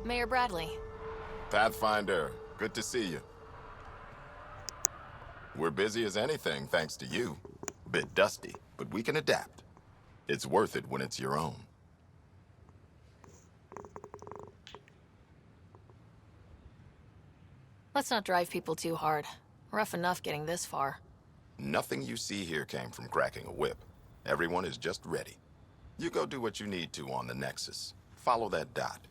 Mayor Bradley. Pathfinder, good to see you. We're busy as anything thanks to you. Bit dusty, but we can adapt. It's worth it when it's your own. Let's not drive people too hard. Rough enough getting this far. Nothing you see here came from cracking a whip. Everyone is just ready. You go do what you need to on the Nexus. Follow that dot.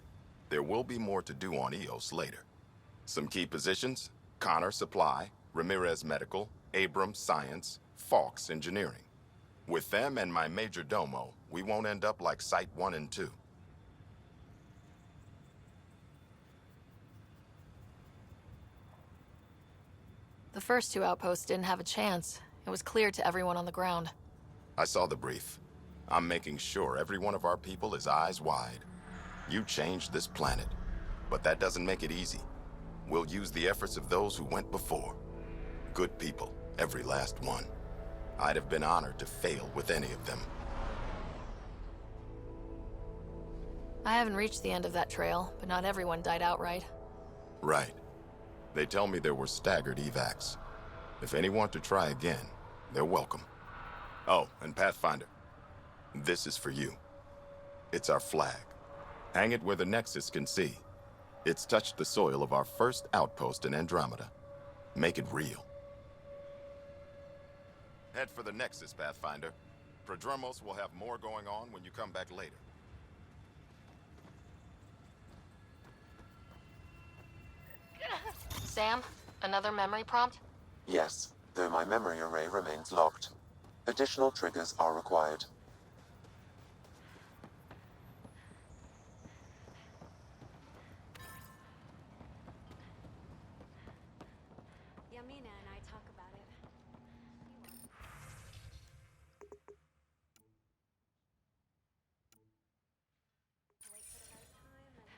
There will be more to do on EOS later. Some key positions: Connor Supply, Ramirez Medical, Abrams Science, Falks Engineering. With them and my major domo, we won't end up like Site 1 and 2. The first two outposts didn't have a chance. It was clear to everyone on the ground. I saw the brief. I'm making sure every one of our people is eyes wide. You changed this planet, but that doesn't make it easy. We'll use the efforts of those who went before. Good people, every last one. I'd have been honored to fail with any of them. I haven't reached the end of that trail, but not everyone died outright. Right. They tell me there were staggered evacs. If any want to try again, they're welcome. Oh, and Pathfinder, this is for you. It's our flag. Hang it where the Nexus can see. It's touched the soil of our first outpost in Andromeda. Make it real. Head for the Nexus, Pathfinder. Prodromos will have more going on when you come back later. Sam, another memory prompt? Yes, though my memory array remains locked. Additional triggers are required. Yamina and I talk about it. Wait for the right time and...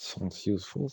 Sounds useful.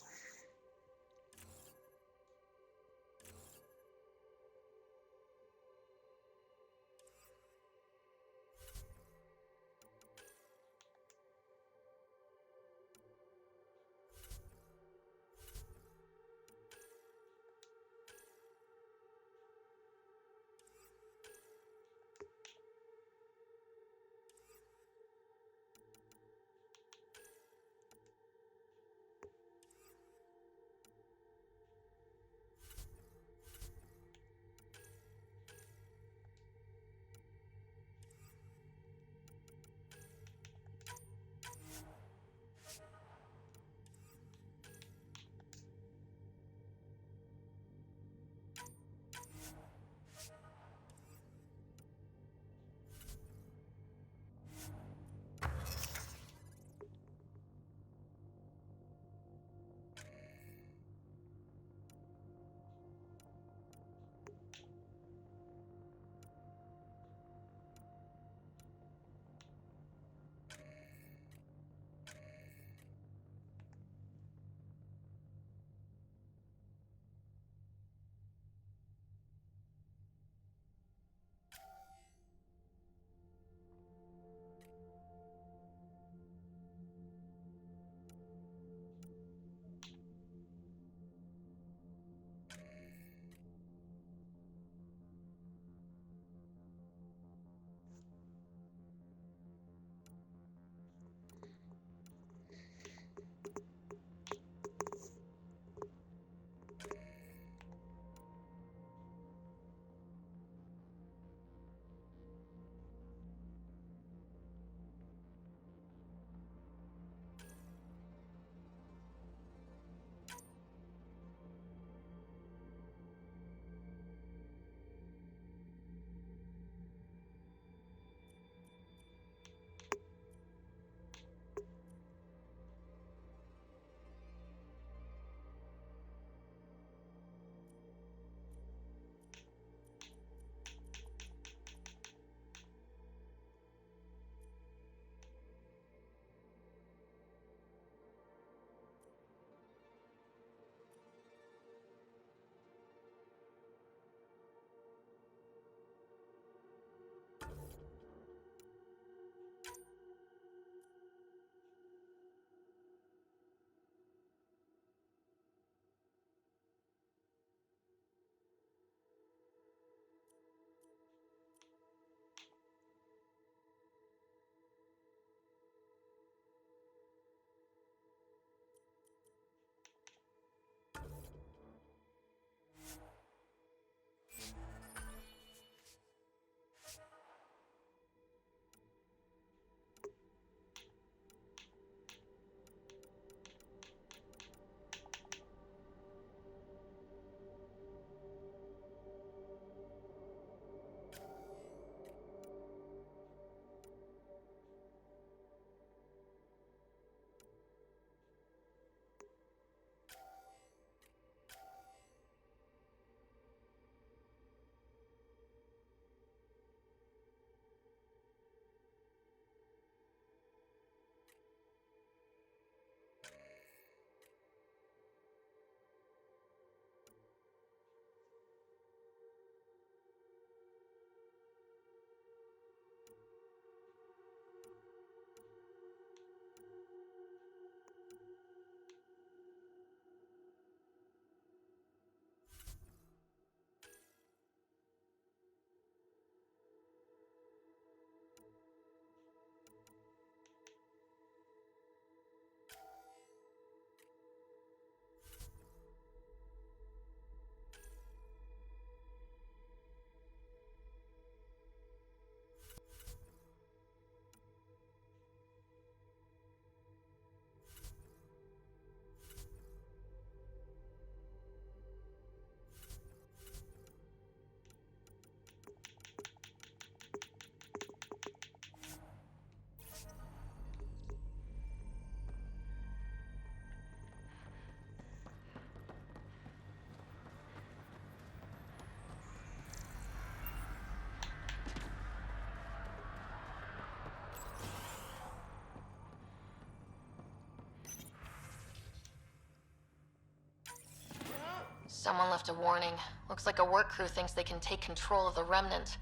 Someone left a warning. Looks like a work crew thinks they can take control of the Remnant.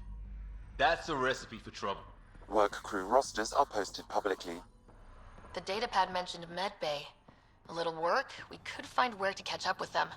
That's a recipe for trouble. Work crew rosters are posted publicly. The datapad mentioned medbay. A little work, we could find where to catch up with them.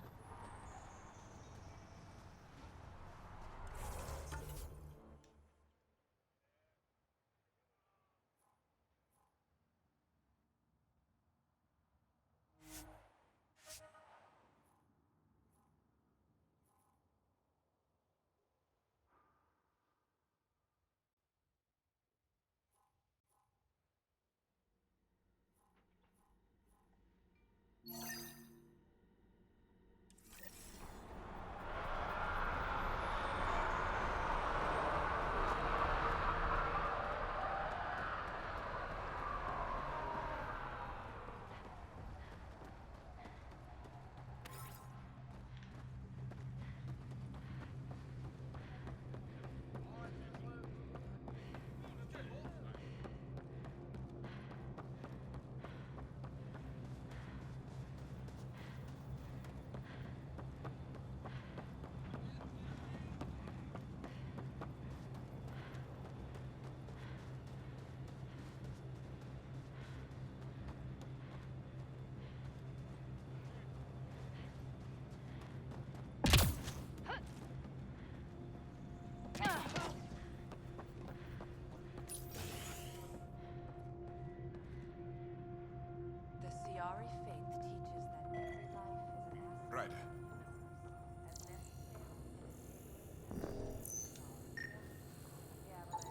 The Siari faith teaches that every life is an asset Right. as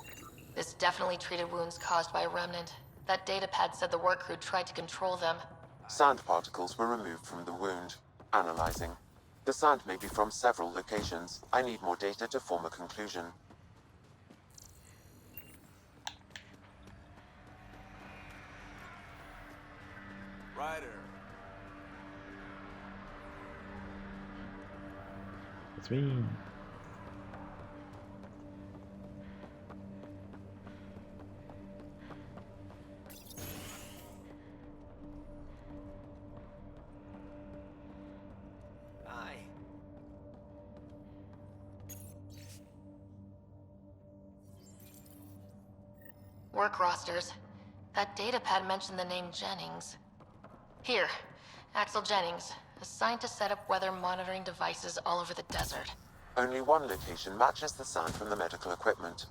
necessary. This definitely treated wounds caused by a Remnant. That datapad said the work crew tried to control them. Sand particles were removed from the wound. Analyzing. The sand may be from several locations. I need more data to form a conclusion. Ryder. It's me. Aye. Work rosters. That datapad mentioned the name Jennings. Here, Axel Jennings, assigned to set up weather monitoring devices all over the desert. Only one location matches the sand from the medical equipment.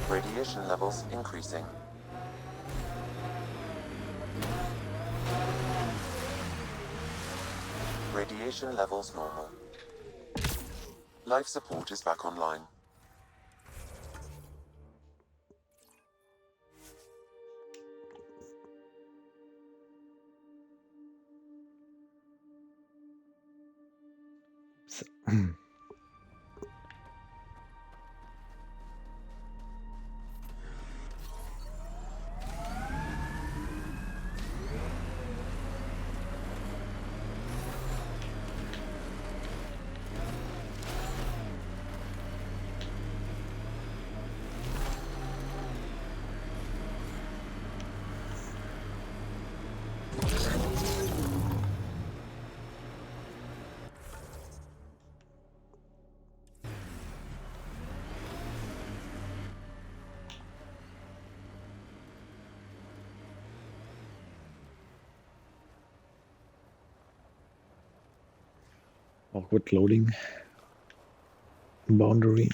Radiation levels increasing. Radiation levels normal. Life support is back online. Awkward loading boundary.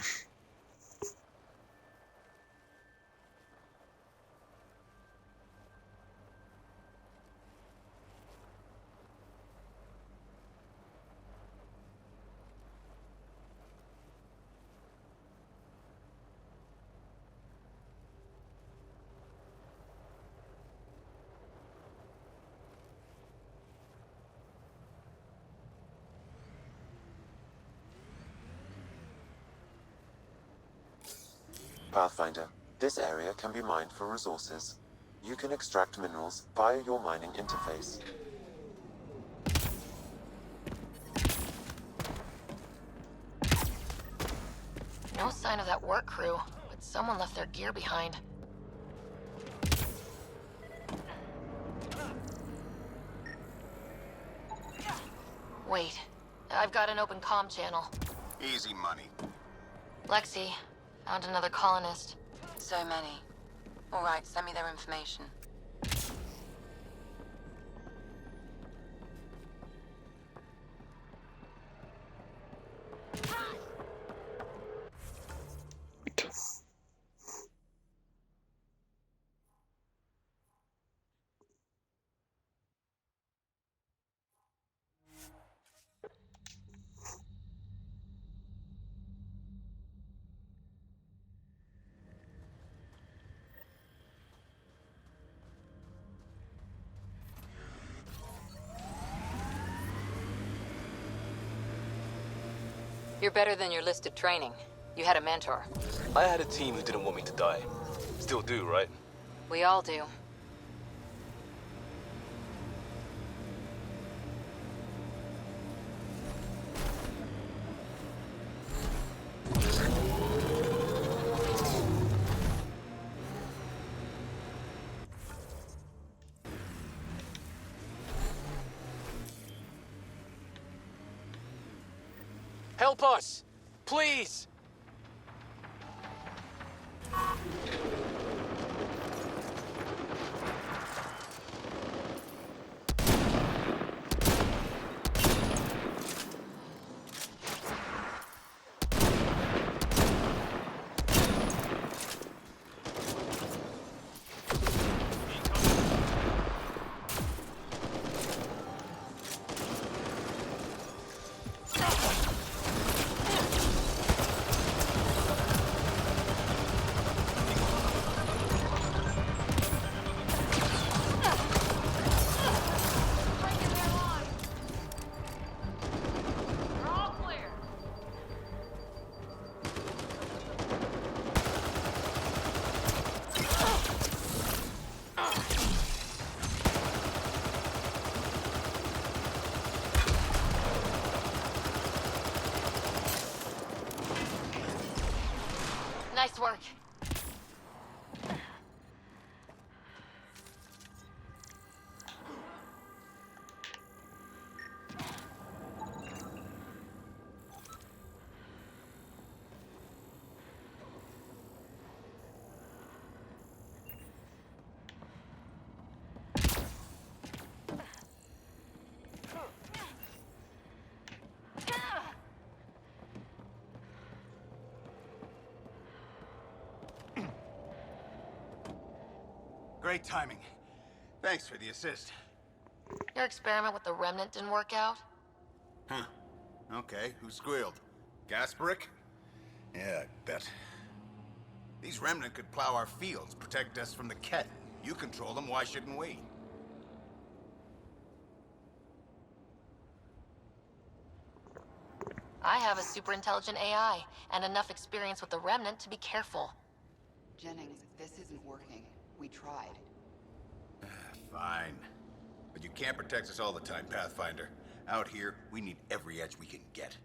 Pathfinder. This area can be mined for resources. You can extract minerals via your mining interface. No sign of that work crew, but someone left their gear behind. Wait, I've got an open comm channel. Easy money. Lexi, found another colonist. So many. All right, send me their information. You're better than your listed training. You had a mentor. I had a team who didn't want me to die. Still do, right? We all do. Help us! Please! Nice work. Great timing. Thanks for the assist. Your experiment with the remnant didn't work out? Huh. Okay, who squealed? Gasparic? Yeah, I bet. These remnant could plow our fields, protect us from the Ket. You control them, why shouldn't we? I have a super intelligent AI, and enough experience with the remnant to be careful. Jennings, this isn't working. We tried. Fine. But you can't protect us all the time, Pathfinder. Out here, we need every edge we can get.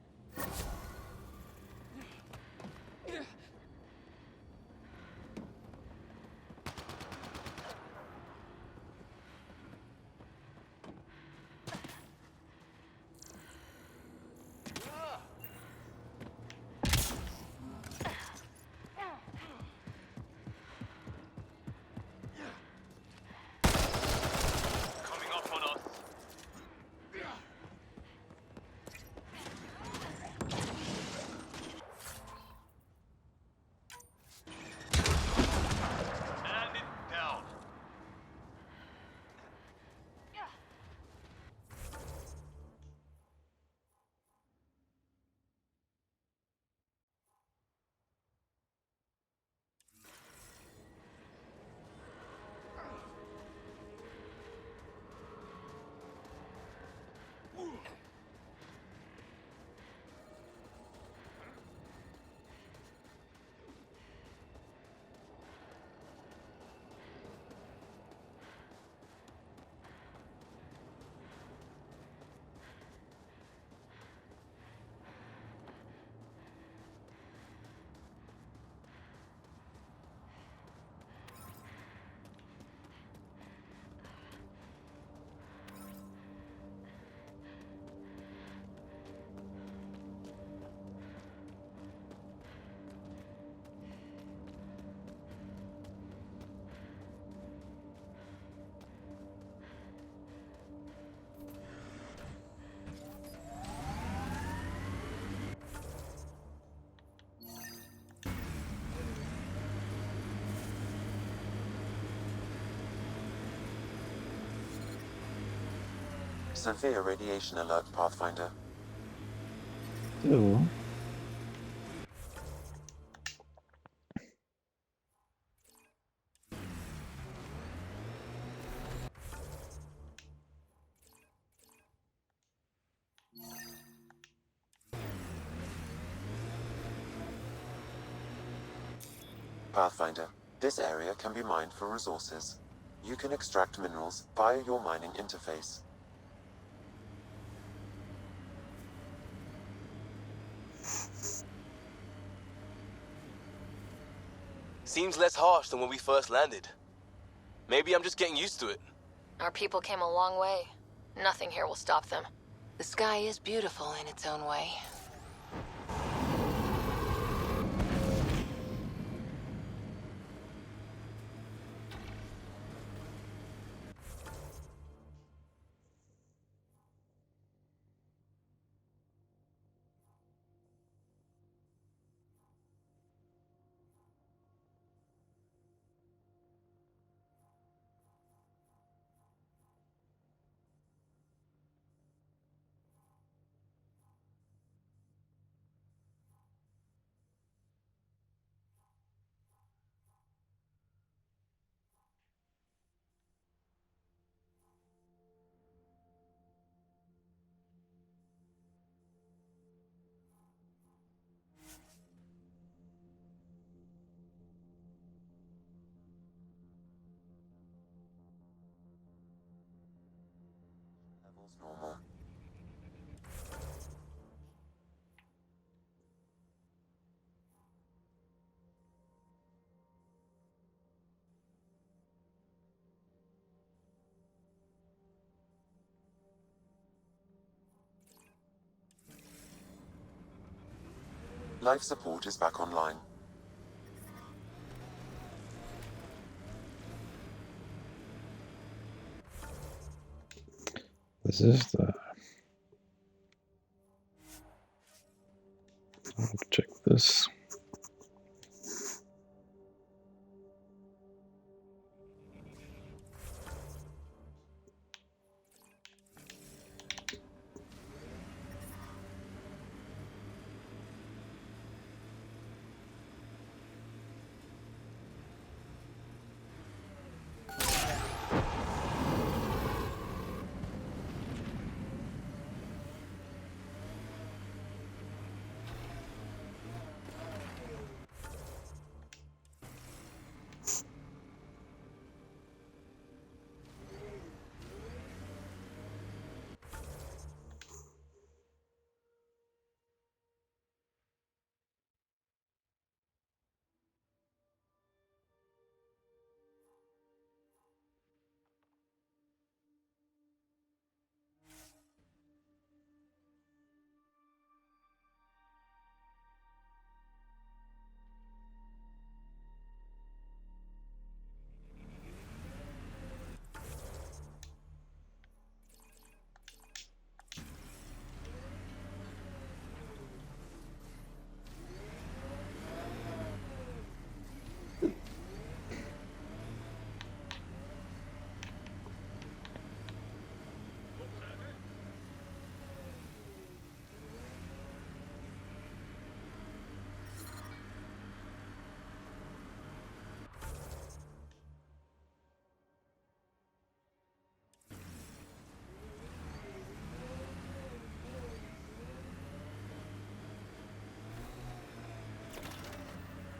Coming up on us. Severe radiation alert, Pathfinder. So. Pathfinder, this area can be mined for resources. You can extract minerals via your mining interface. Seems less harsh than when we first landed. Maybe I'm just getting used to it. Our people came a long way. Nothing here will stop them. The sky is beautiful in its own way. Levels normal. Life support is back online. This is the. I'll check this.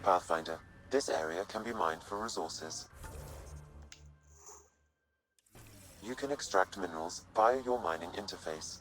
Pathfinder, this area can be mined for resources. You can extract minerals via your mining interface.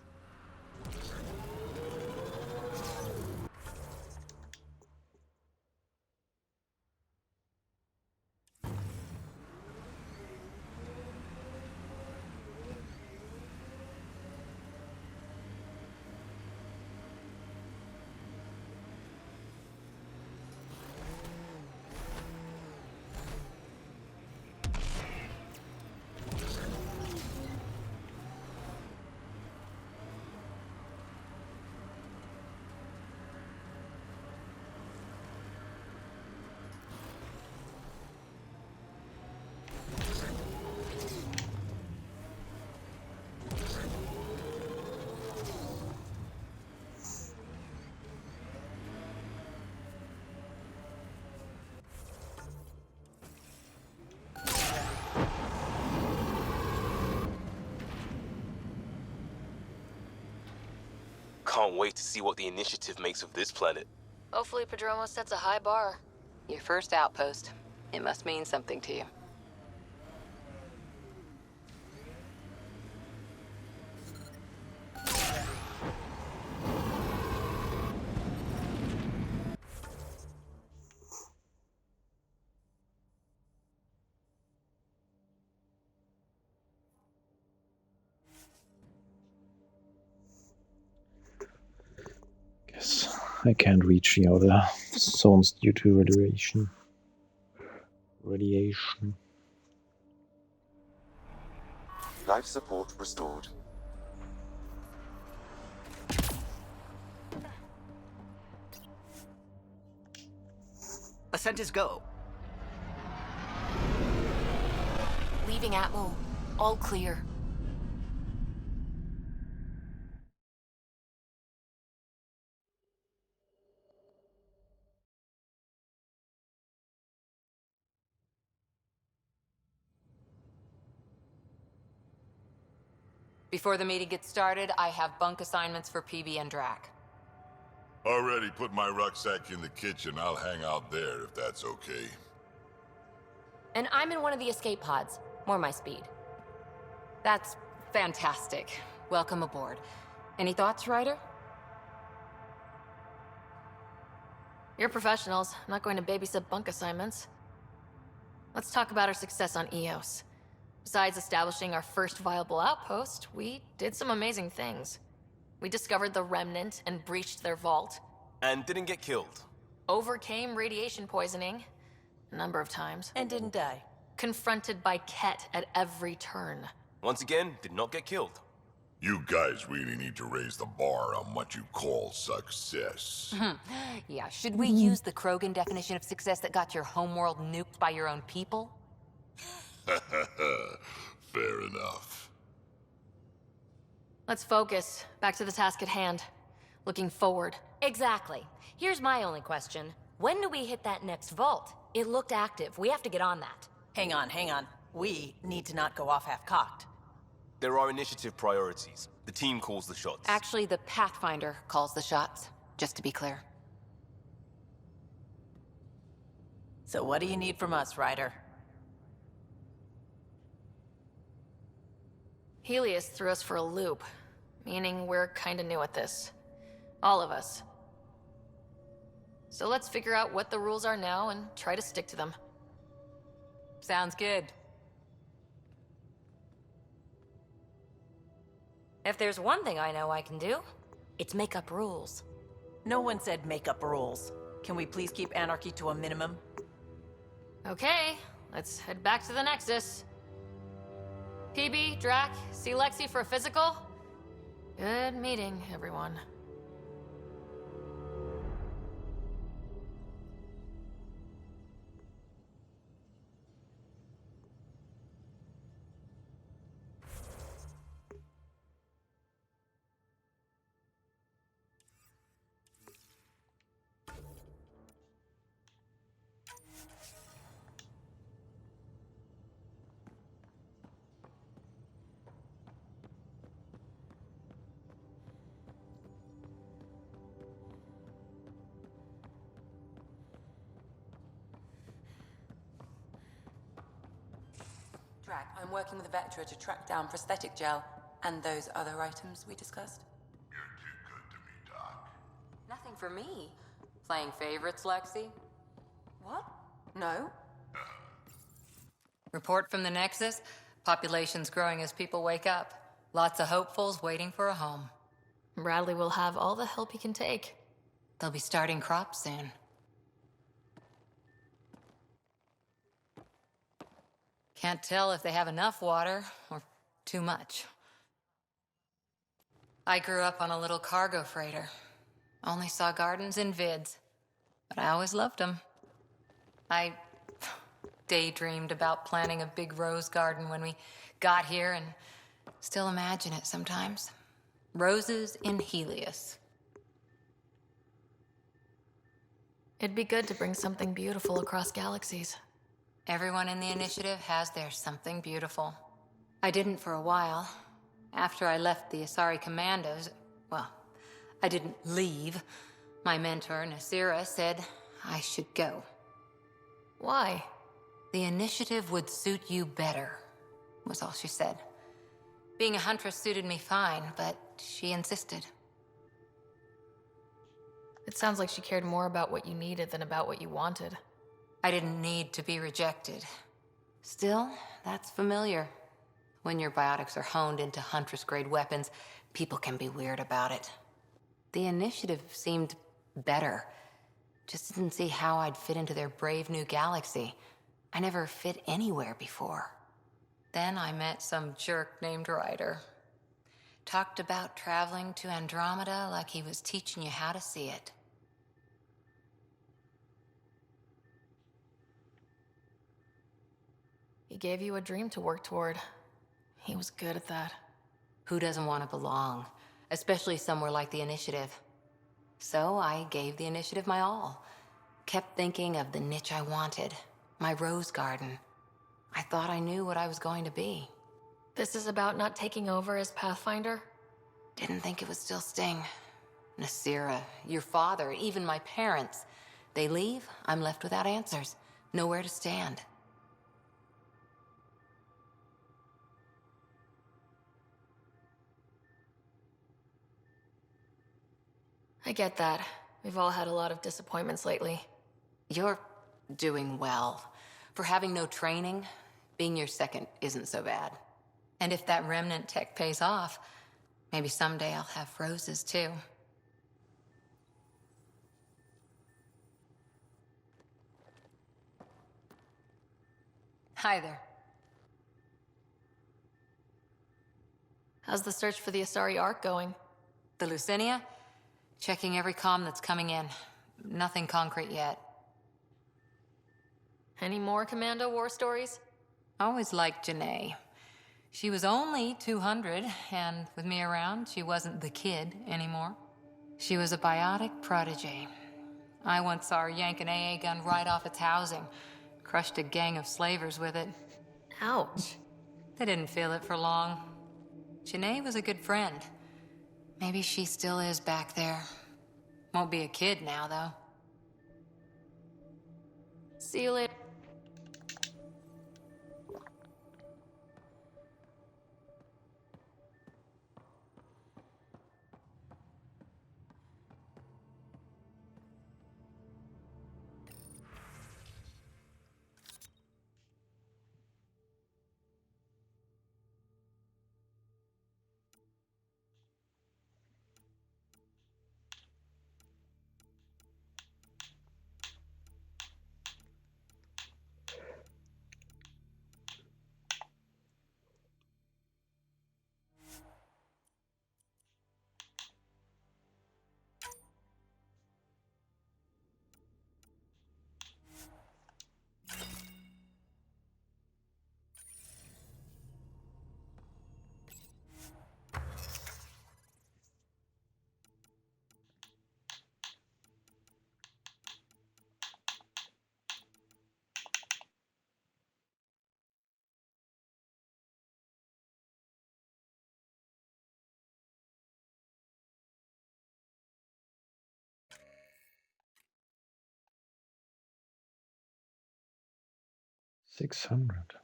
can't wait to see what the initiative makes of this planet. Hopefully Padromo sets a high bar. Your first outpost. It must mean something to you. Guess I can't reach the other zones due to radiation. Life support restored. Ascent is go. Leaving Atmo. All clear. Before the meeting gets started, I have bunk assignments for PB and Drac. Already put my rucksack in the kitchen. I'll hang out there if that's okay. And I'm in one of the escape pods. More my speed. That's fantastic. Welcome aboard. Any thoughts, Ryder? You're professionals. I'm not going to babysit bunk assignments. Let's talk about our success on EOS. Besides establishing our first viable outpost, we did some amazing things. We discovered the Remnant and breached their vault. And didn't get killed. Overcame radiation poisoning. A number of times. And didn't die. Confronted by Ket at every turn. Once again, did not get killed. You guys really need to raise the bar on what you call success. Yeah, should we use the Krogan definition of success that got your homeworld nuked by your own people? Fair enough. Let's focus. Back to the task at hand. Looking forward. Exactly. Here's my only question. When do we hit that next vault? It looked active. We have to get on that. Hang on. We need to not go off half-cocked. There are initiative priorities. The team calls the shots. Actually, the Pathfinder calls the shots, just to be clear. So what do you need from us, Ryder? Helios threw us for a loop, meaning we're kinda new at this. All of us. So let's figure out what the rules are now and try to stick to them. Sounds good. If there's one thing I know I can do, it's make up rules. No one said make up rules. Can we please keep anarchy to a minimum? Okay, let's head back to the Nexus. PB, Drac, see Lexi for a physical? Good meeting, everyone. Drac, I'm working with Vectra to track down prosthetic gel and those other items we discussed. You're too good to me, Doc. Nothing for me. Playing favorites, Lexi? What? No? Report from the Nexus. Population's growing as people wake up. Lots of hopefuls waiting for a home. Bradley will have all the help he can take. They'll be starting crops soon. Can't tell if they have enough water or too much. I grew up on a little cargo freighter. Only saw gardens in vids, but I always loved them. I daydreamed about planting a big rose garden when we got here and still imagine it sometimes. Roses in Helios. It'd be good to bring something beautiful across galaxies. Everyone in the initiative has their something beautiful. I didn't for a while. After I left the Asari Commandos, well, I didn't leave. My mentor, Nasira, said I should go. Why? The initiative would suit you better, was all she said. Being a huntress suited me fine, but she insisted. It sounds like she cared more about what you needed than about what you wanted. I didn't need to be rejected. Still, that's familiar. When your biotics are honed into Huntress-grade weapons, people can be weird about it. The initiative seemed better. Just didn't see how I'd fit into their brave new galaxy. I never fit anywhere before. Then I met some jerk named Ryder. Talked about traveling to Andromeda like he was teaching you how to see it. He gave you a dream to work toward. He was good at that. Who doesn't want to belong? Especially somewhere like the Initiative. So I gave the Initiative my all. Kept thinking of the niche I wanted. My rose garden. I thought I knew what I was going to be. This is about not taking over as Pathfinder? Didn't think it would still sting. Nasira, your father, even my parents. They leave, I'm left without answers. Nowhere to stand. I get that. We've all had a lot of disappointments lately. You're doing well. For having no training, being your second isn't so bad. And if that remnant tech pays off, maybe someday I'll have roses too. Hi there. How's the search for the Asari Ark going? The Lucinia? Checking every comm that's coming in. Nothing concrete yet. Any more Commando war stories? Always liked Janae. She was only 200, and with me around, she wasn't the kid anymore. She was a biotic protege. I once saw her yank an AA gun right off its housing. Crushed a gang of slavers with it. Ouch. They didn't feel it for long. Janae was a good friend. Maybe she still is back there. Won't be a kid now, though. See you later. $600.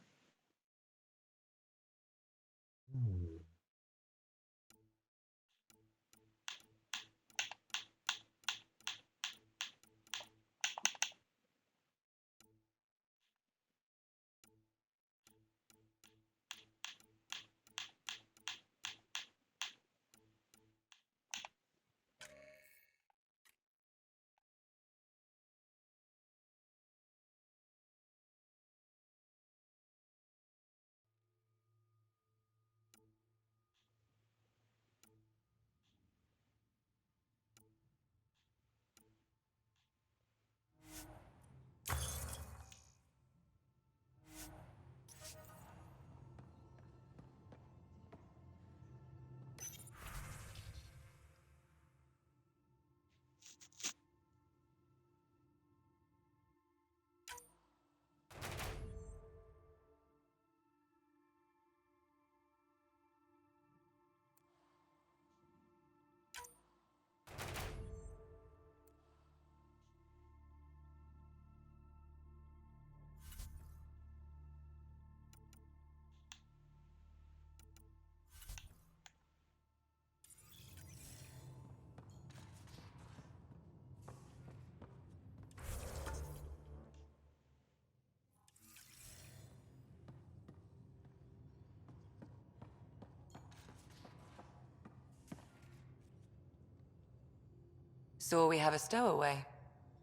So we have a stowaway.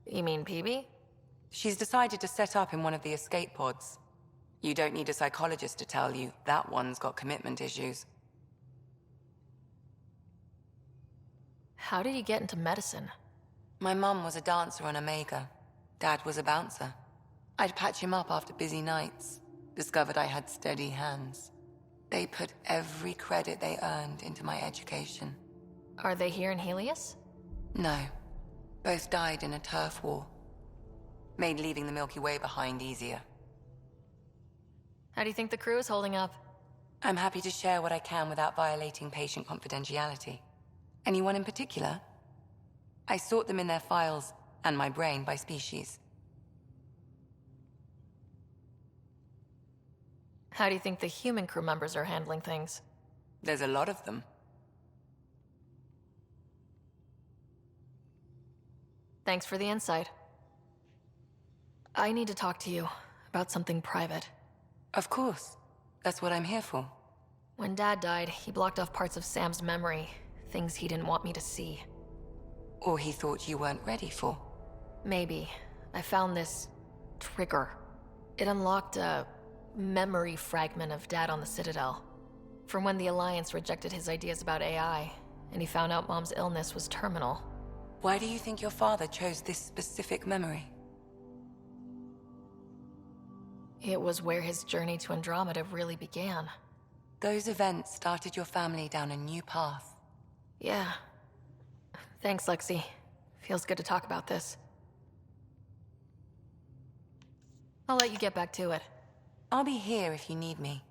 You mean PB? She's decided to set up in one of the escape pods. You don't need a psychologist to tell you that one's got commitment issues. How did you get into medicine? My mum was a dancer on Omega. Dad was a bouncer. I'd patch him up after busy nights. Discovered I had steady hands. They put every credit they earned into my education. Are they here in Helios? No. Both died in a turf war. Made leaving the Milky Way behind easier. How do you think the crew is holding up? I'm happy to share what I can without violating patient confidentiality. Anyone in particular? I sort them in their files, and my brain by species. How do you think the human crew members are handling things? There's a lot of them. Thanks for the insight. I need to talk to you about something private. Of course. That's what I'm here for. When Dad died, he blocked off parts of Sam's memory, things he didn't want me to see. Or he thought you weren't ready for. Maybe. I found this trigger. It unlocked a memory fragment of Dad on the Citadel. From when the Alliance rejected his ideas about AI, and he found out Mom's illness was terminal. Why do you think your father chose this specific memory? It was where his journey to Andromeda really began. Those events started your family down a new path. Yeah. Thanks, Lexi. Feels good to talk about this. I'll let you get back to it. I'll be here if you need me.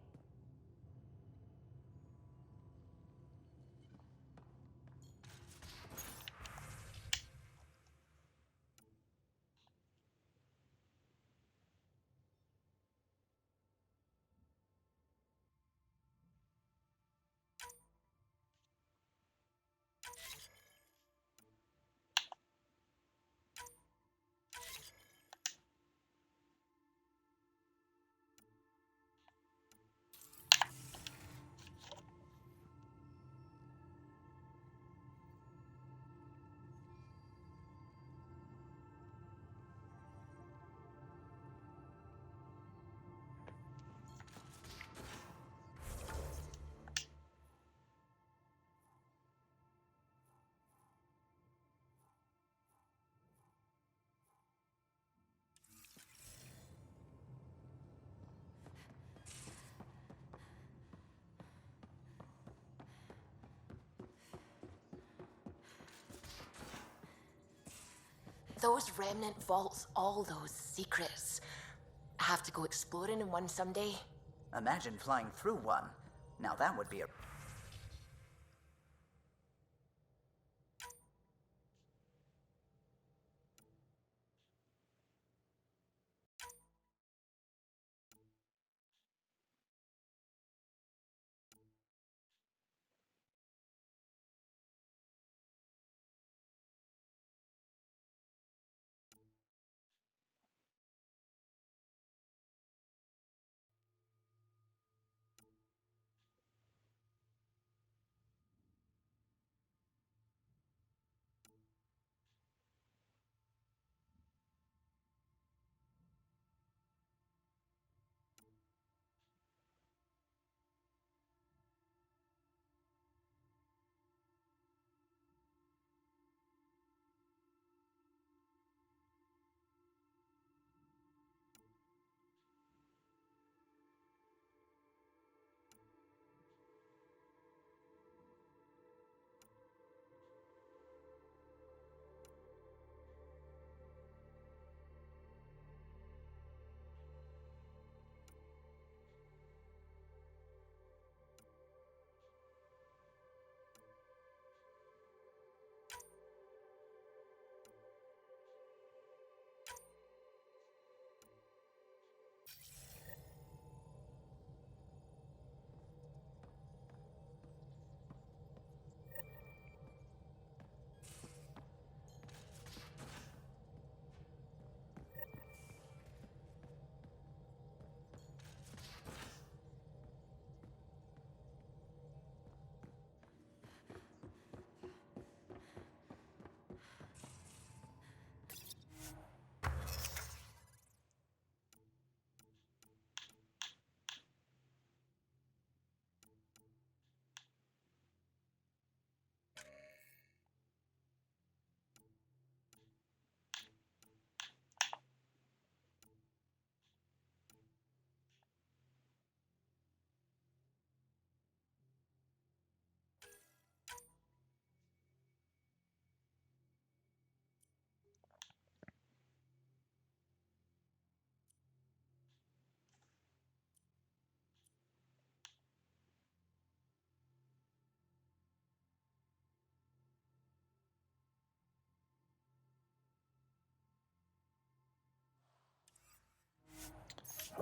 Those remnant vaults, all those secrets. I have to go exploring in one someday. Imagine flying through one. Now that would be a...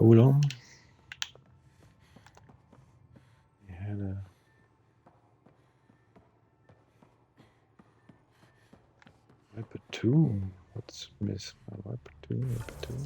Hold on. We had a Viper 2. What's miss? Viper 2, Viper 2.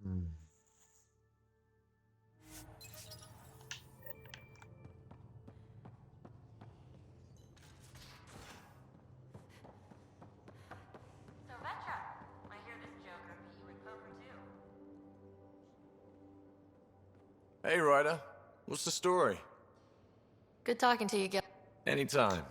So, Vetra, I hear this Joker beat you at poker too. Hey, Ryder. What's the story? Good talking to you, Gil. Anytime.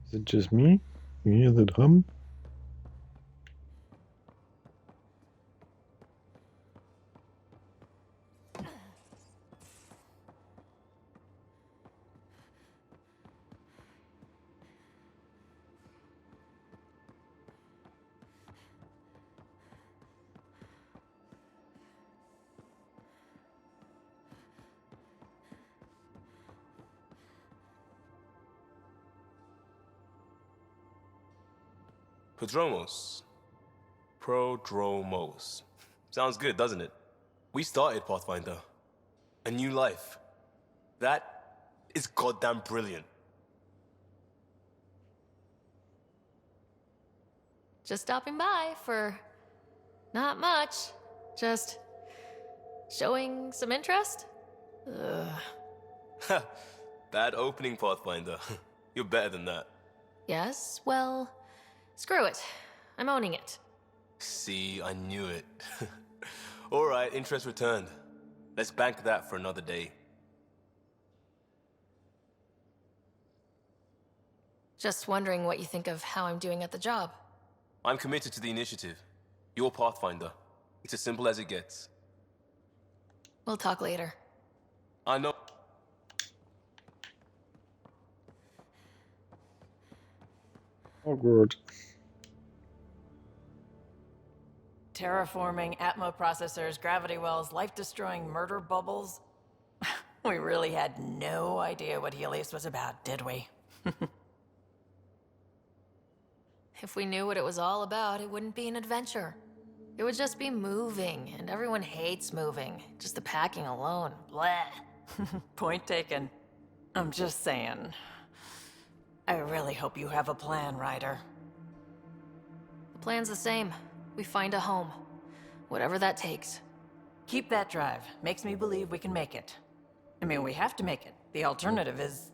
Is it just me? You hear the drum? Prodromos. Prodromos. Sounds good, doesn't it? We started Pathfinder. A new life. That is goddamn brilliant. Just stopping by for not much. Just showing some interest? Ugh. That opening, Pathfinder. You're better than that. Yes, well, screw it. I'm owning it. See, I knew it. Alright, interest returned. Let's bank that for another day. Just wondering what you think of how I'm doing at the job. I'm committed to the initiative. You're Pathfinder. It's as simple as it gets. We'll talk later. I know. Awkward. Terraforming, Atmo processors, gravity wells, life-destroying murder bubbles. We really had no idea what Helios was about, did we? If we knew what it was all about, it wouldn't be an adventure. It would just be moving, and everyone hates moving. Just the packing alone. Bleh. Point taken. I'm just saying. I really hope you have a plan, Ryder. The plan's the same. We find a home. Whatever that takes. Keep that drive. Makes me believe we can make it. I mean, we have to make it. The alternative is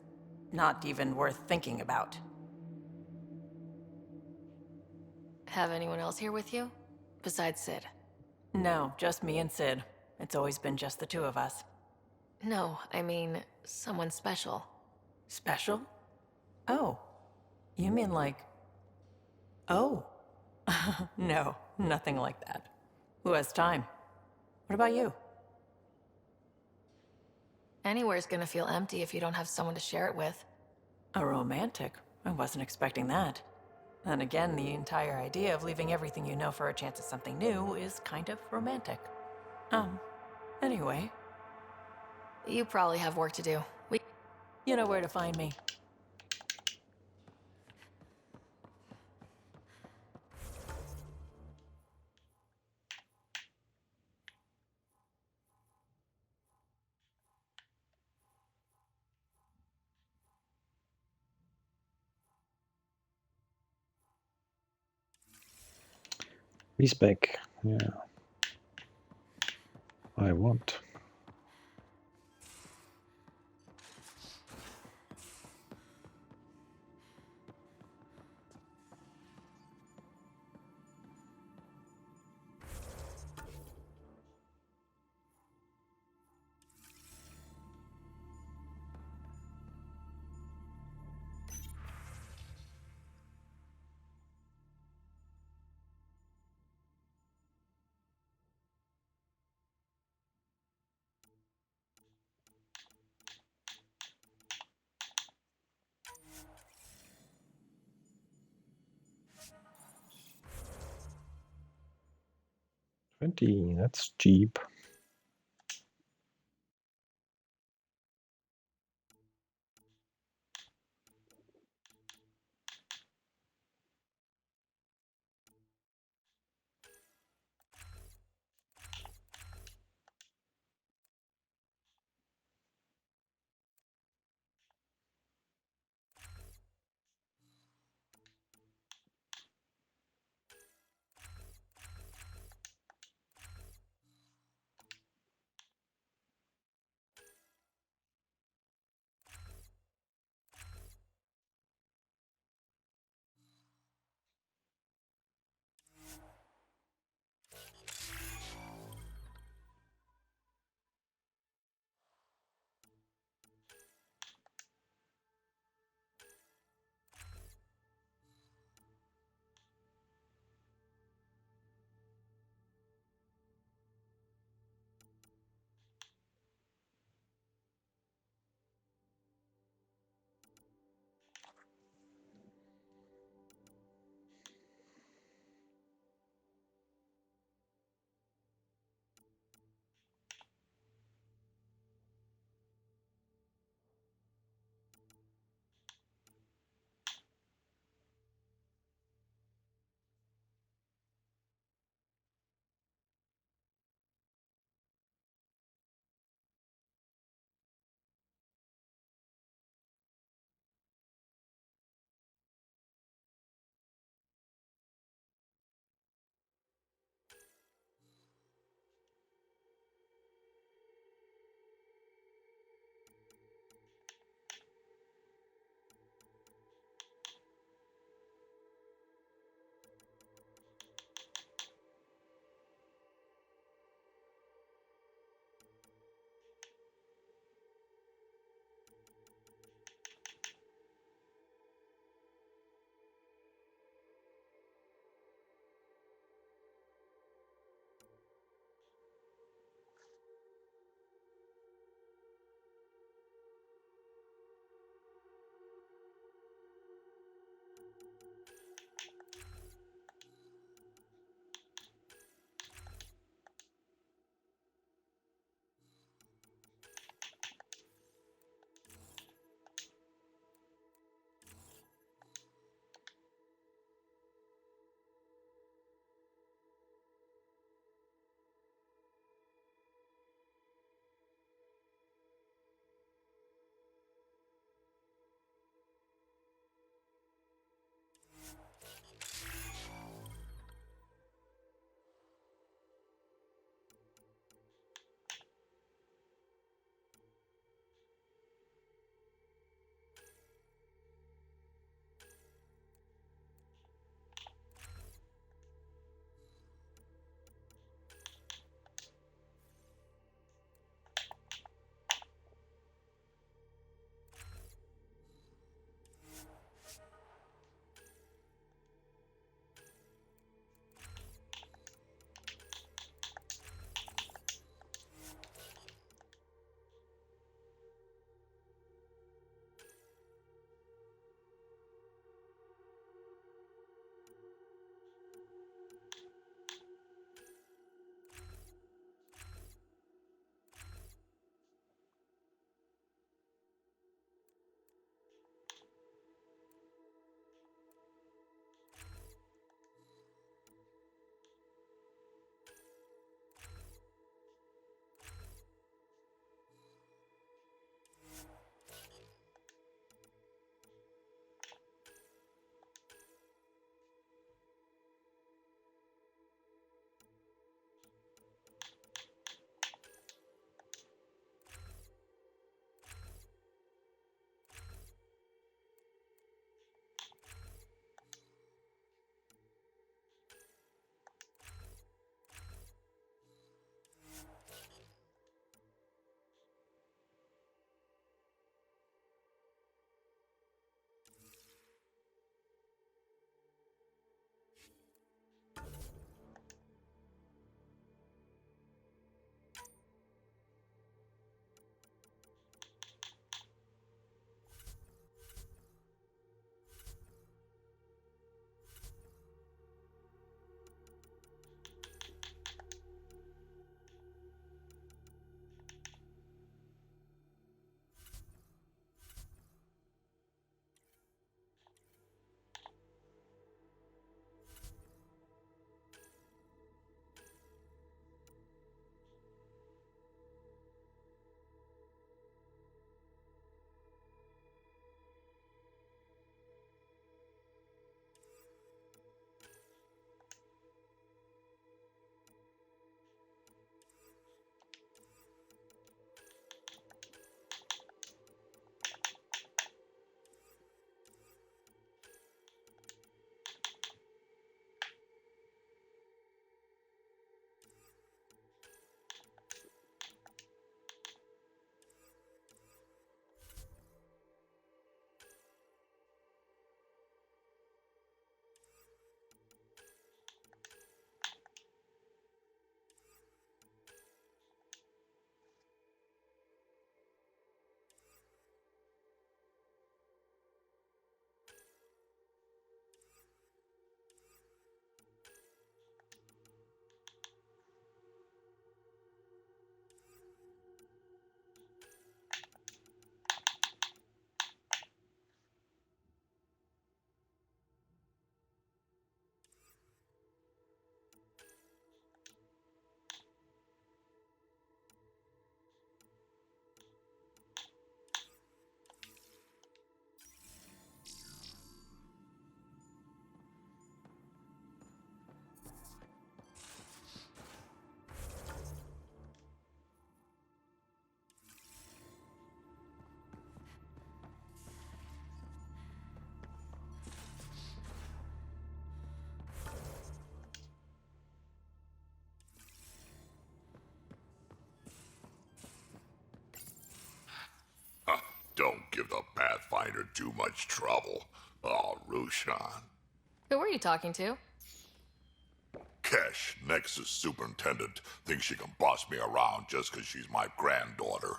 not even worth thinking about. Have anyone else here with you? Besides Sid? No, just me and Sid. It's always been just the two of us. No, I mean, someone special. Special? Oh. You mean like... Oh. No, nothing like that. Who has time? What about you? Anywhere's gonna feel empty if you don't have someone to share it with. A romantic? I wasn't expecting that. And again, the entire idea of leaving everything you know for a chance at something new is kind of romantic. Anyway. You probably have work to do. You know where to find me. Respec, yeah. I want. $20, that's cheap. give the Pathfinder too much trouble. Oh, Rushan. Who were you talking to? Kesh, Nexus superintendent, thinks she can boss me around just 'cause she's my granddaughter.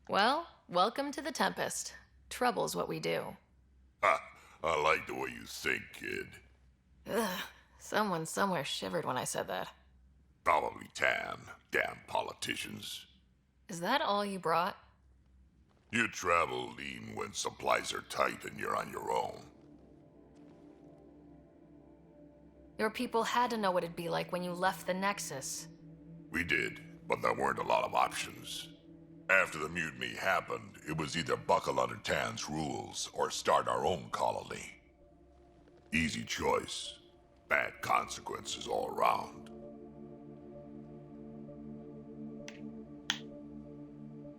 Well, welcome to the Tempest. Trouble's what we do. Ha! I like the way you think, kid. Ugh, someone somewhere shivered when I said that. Probably Tan. Damn politicians. Is that all you brought? You travel lean when supplies are tight and you're on your own. Your people had to know what it'd be like when you left the Nexus. We did, but there weren't a lot of options. After the mutiny happened, it was either buckle under Tan's rules or start our own colony. Easy choice. Bad consequences all around.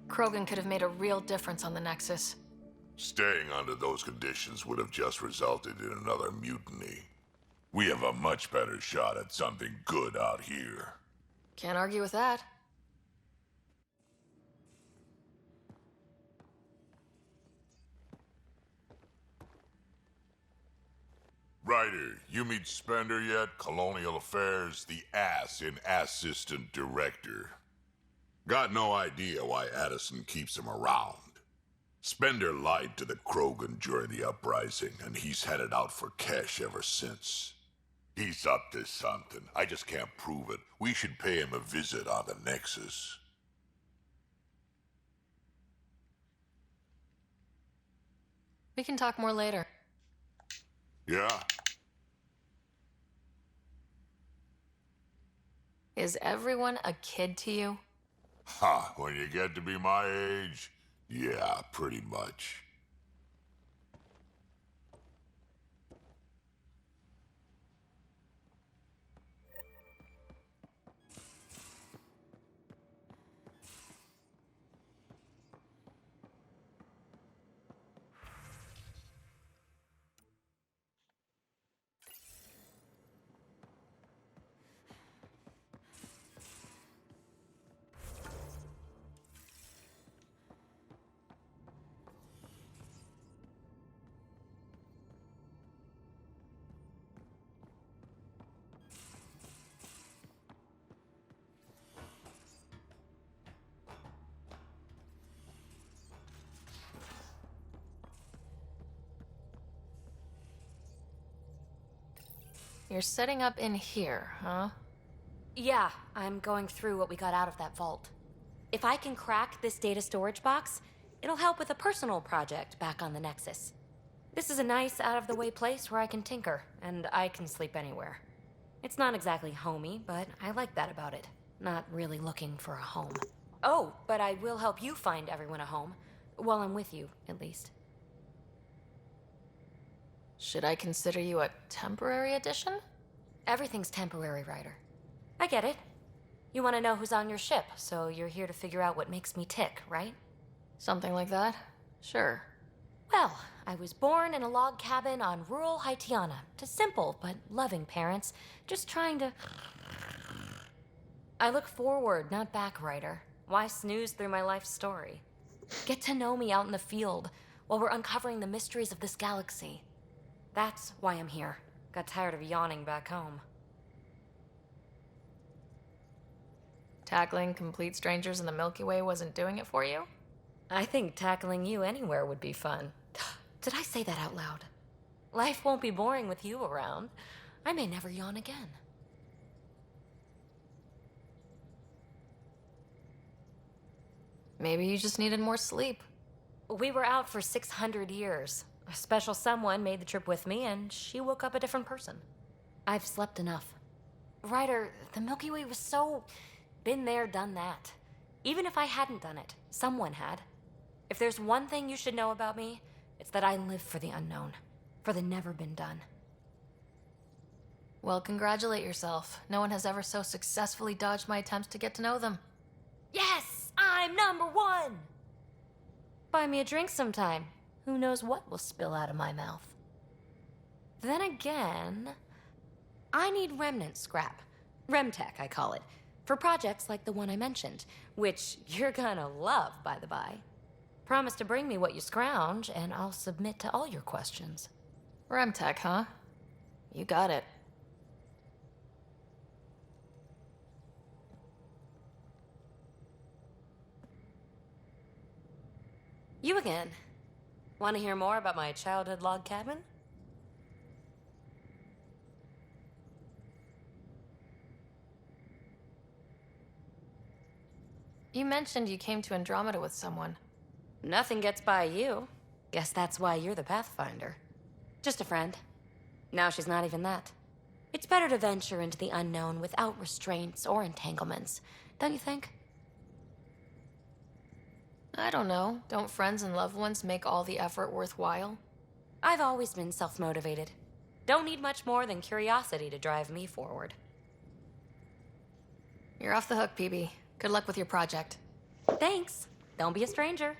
Krogan could have made a real difference on the Nexus. Staying under those conditions would have just resulted in another mutiny. We have a much better shot at something good out here. Can't argue with that. Ryder, you meet Spender yet? Colonial Affairs, the ass in assistant director. Got no idea why Addison keeps him around. Spender lied to the Krogan during the uprising, and he's headed out for Kesh ever since. He's up to something. I just can't prove it. We should pay him a visit on the Nexus. We can talk more later. Yeah? Is everyone a kid to you? Ha, when you get to be my age, yeah, pretty much. You're setting up in here, huh? Yeah, I'm going through what we got out of that vault. If I can crack this data storage box, it'll help with a personal project back on the Nexus. This is a nice, out-of-the-way place where I can tinker, and I can sleep anywhere. It's not exactly homey, but I like that about it. Not really looking for a home. Oh, but I will help you find everyone a home. While I'm with you, at least. Should I consider you a temporary addition? Everything's temporary, Ryder. I get it. You want to know who's on your ship, so you're here to figure out what makes me tick, right? Something like that? Sure. Well, I was born in a log cabin on rural Haitiana to simple but loving parents, just trying to... I look forward, not back, Ryder. Why snooze through my life story? Get to know me out in the field while we're uncovering the mysteries of this galaxy. That's why I'm here. Got tired of yawning back home. Tackling complete strangers in the Milky Way wasn't doing it for you? I think tackling you anywhere would be fun. Did I say that out loud? Life won't be boring with you around. I may never yawn again. Maybe you just needed more sleep. We were out for 600 years. A special someone made the trip with me, and she woke up a different person. I've slept enough. Ryder, the Milky Way was so... been there, done that. Even if I hadn't done it, someone had. If there's one thing you should know about me, it's that I live for the unknown. For the never been done. Well, congratulate yourself. No one has ever so successfully dodged my attempts to get to know them. Yes! I'm #1! Buy me a drink sometime. Who knows what will spill out of my mouth. Then again, I need remnant scrap. Remtech, I call it. For projects like the one I mentioned, which you're gonna love, by the by. Promise to bring me what you scrounge, and I'll submit to all your questions. Remtech, huh? You got it. You again. Want to hear more about my childhood log cabin? You mentioned you came to Andromeda with someone. Nothing gets by you. Guess that's why you're the Pathfinder. Just a friend. Now she's not even that. It's better to venture into the unknown without restraints or entanglements, don't you think? I don't know. Don't friends and loved ones make all the effort worthwhile? I've always been self-motivated. Don't need much more than curiosity to drive me forward. You're off the hook, PB. Good luck with your project. Thanks. Don't be a stranger.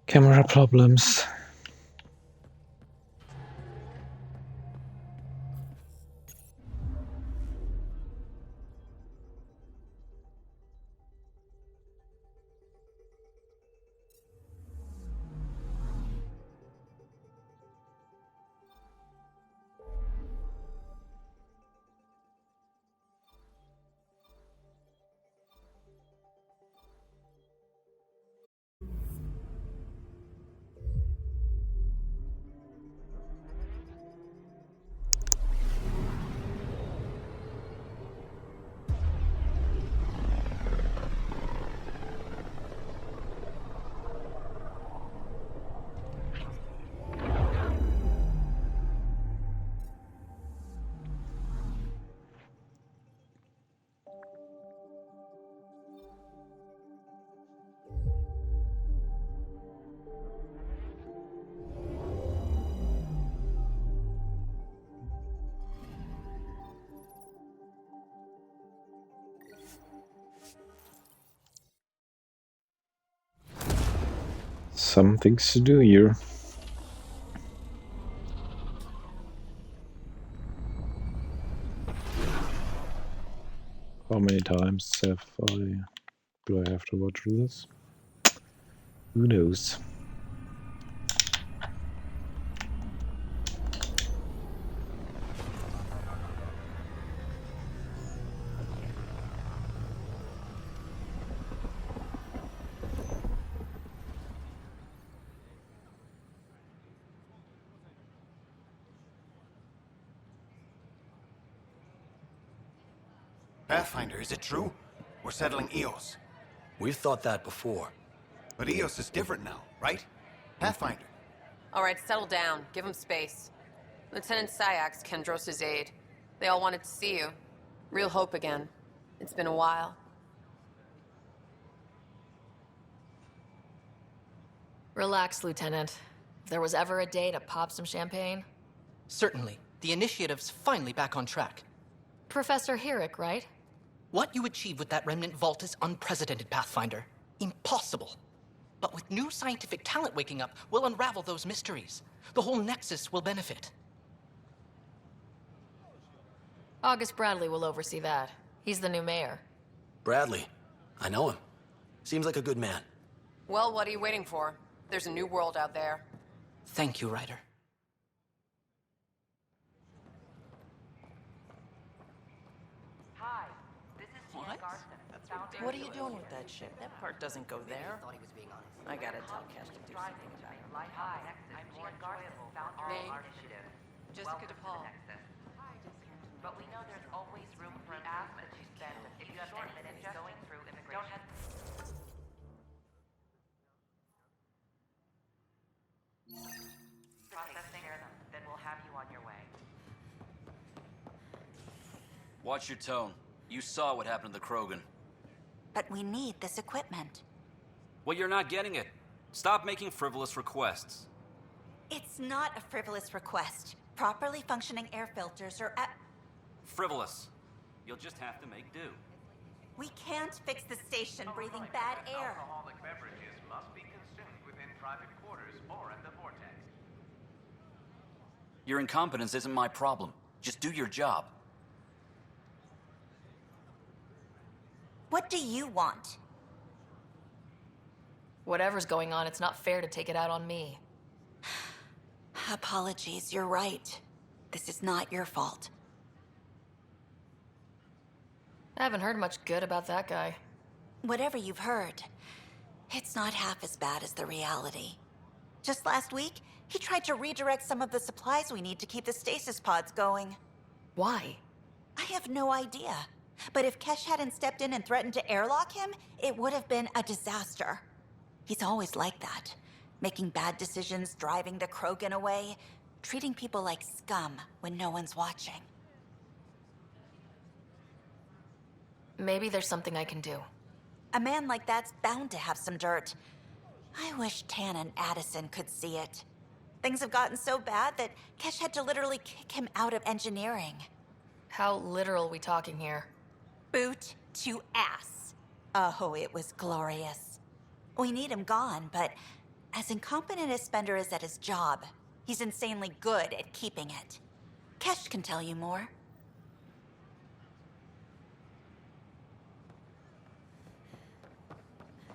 Camera problems. Some things to do here. How many times do I have to watch this? Who knows? Pathfinder, is it true? We're settling Eos. We've thought that before. But Eos is different now, right? Pathfinder. All right, settle down. Give him space. Lieutenant Syax, Kendros' aide. They all wanted to see you. Real hope again. It's been a while. Relax, Lieutenant. If there was ever a day to pop some champagne... Certainly. The initiative's finally back on track. Professor Herrick, right? What you achieved with that remnant vault is unprecedented, Pathfinder. Impossible. But with new scientific talent waking up, we'll unravel those mysteries. The whole Nexus will benefit. August Bradley will oversee that. He's the new mayor. Bradley. I know him. Seems like a good man. Well, what are you waiting for? There's a new world out there. Thank you, Ryder. What are you doing with that ship? That part doesn't go there. I gotta tell Cash to do something about it. Name? Jessica DePaul. But we know there's always room for improvement. If you have any minutes going through immigration. Processing them, then we'll have you on your way. Watch your tone. You saw what happened to the Krogan. But we need this equipment. Well, you're not getting it. Stop making frivolous requests. It's not a frivolous request. Properly functioning air filters are at... Frivolous. You'll just have to make do. We can't fix the station breathing bad air. Alcoholic beverages must be consumed within private quarters or at the vortex. Your incompetence isn't my problem. Just do your job. What do you want? Whatever's going on, it's not fair to take it out on me. Apologies, you're right. This is not your fault. I haven't heard much good about that guy. Whatever you've heard, it's not half as bad as the reality. Just last week, he tried to redirect some of the supplies we need to keep the stasis pods going. Why? I have no idea. But if Kesh hadn't stepped in and threatened to airlock him, it would have been a disaster. He's always like that. Making bad decisions, driving the Krogan away, treating people like scum when no one's watching. Maybe there's something I can do. A man like that's bound to have some dirt. I wish Tan and Addison could see it. Things have gotten so bad that Kesh had to literally kick him out of engineering. How literal we talking here? Boot to ass. Oh, it was glorious. We need him gone, but As incompetent as Spender is at his job, he's insanely good at keeping it. Kesh can tell you more.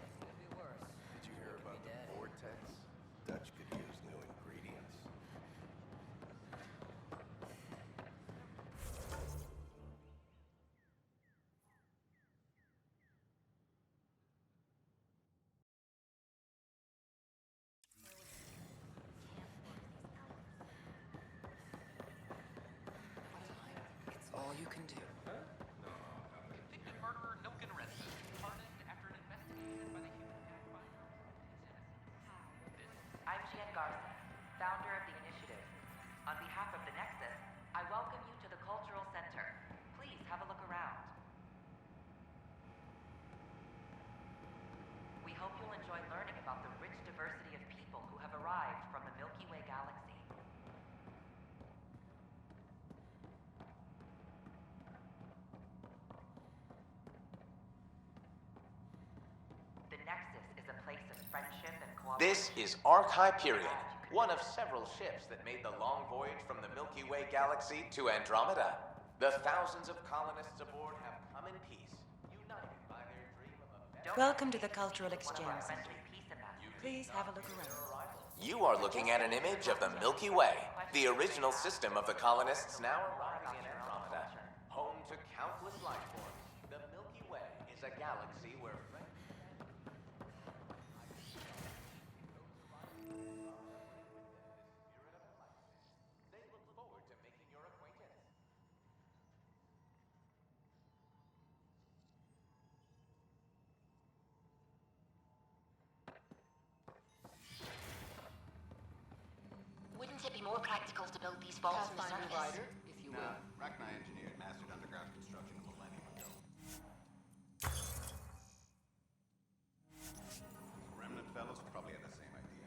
Did you hear about the vortex? Dutch could use new ingredients. It's all you can do. Convicted murderer Nilken Renton pardoned after an investigation by the human pathfinder. I'm Jan Garza, founder of the initiative. On behalf of the Nexus, I welcome you to the Cultural Center. Please have a look around. We hope you'll enjoy learning about the rich diversity of people who have arrived from the Milky Way galaxy. The Nexus is a place of friendship and cooperation. This is Ark Hyperion, one of several ships that made the long voyage from the Milky Way galaxy to Andromeda. The thousands of colonists aboard have come in peace, united by their dream of a better... Welcome to the Cultural Exchange Center. Please have a look around. You are looking at an image of the Milky Way, the original system of the colonists now arriving in Andromeda, home to countless life forms. The Milky Way is a galaxy where they look forward to making your acquaintance. Wouldn't it be more practical to build these vaults on the surface? if you will. Rachni engineered mastered underground construction a millennium ago. These remnant fellows probably had the same idea.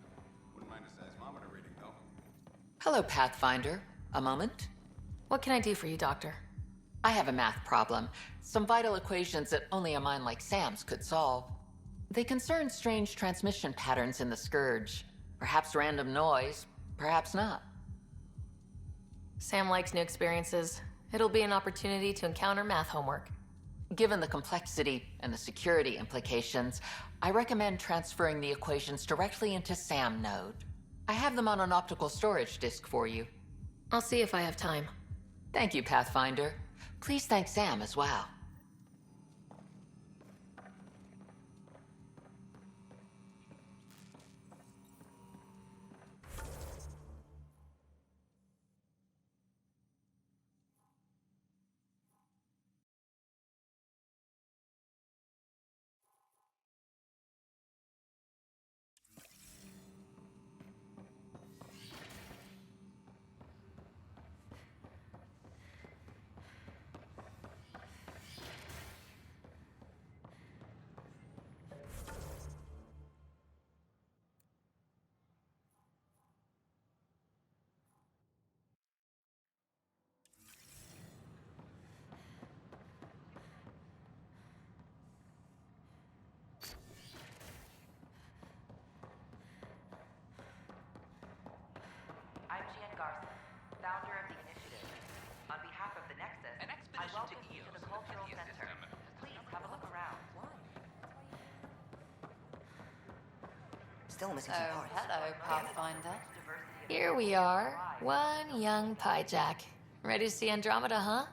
Wouldn't mind a seismometer reading, though. Hello, Pathfinder. A moment? What can I do for you, Doctor? I have a math problem. Some vital equations that only a mind like Sam's could solve. They concern strange transmission patterns in the Scourge. Perhaps random noise, perhaps not. Sam likes new experiences. It'll be an opportunity to encounter math homework. Given the complexity and the security implications, I recommend transferring the equations directly into SAM node. I have them on an optical storage disk for you. I'll see if I have time. Thank you, Pathfinder. Please thank Sam as well. I'm Jan Garza, founder of the initiative. On behalf of the Nexus, I welcome you to the Cultural Center. Please have a look around. Still missing Oh, some parts. hello, Pathfinder. Here we are, one young Pyjack. Ready to see Andromeda, huh?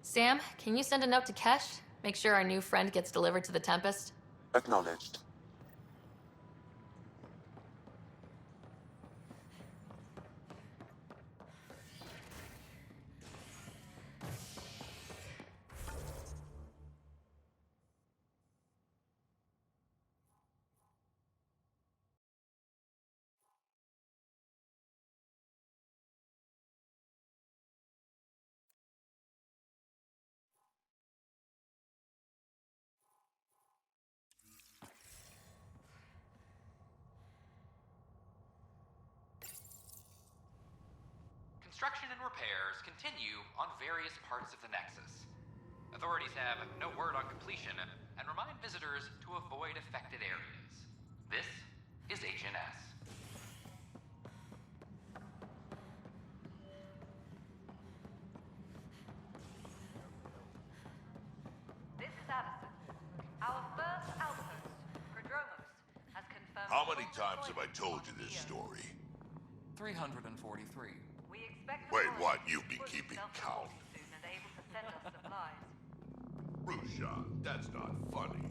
Sam, can you send a note to Kesh? Make sure our new friend gets delivered to the Tempest? Acknowledged. Construction and repairs continue on various parts of the Nexus. Authorities have no word on completion and remind visitors to avoid affected areas. This is HNS. This is Addison. Our first outpost, Prodromos, has confirmed... How many times have I told you this story? 343. We expect... Wait, what? You've been keeping count. ...soon and able to send us supplies. Rushan, that's not funny.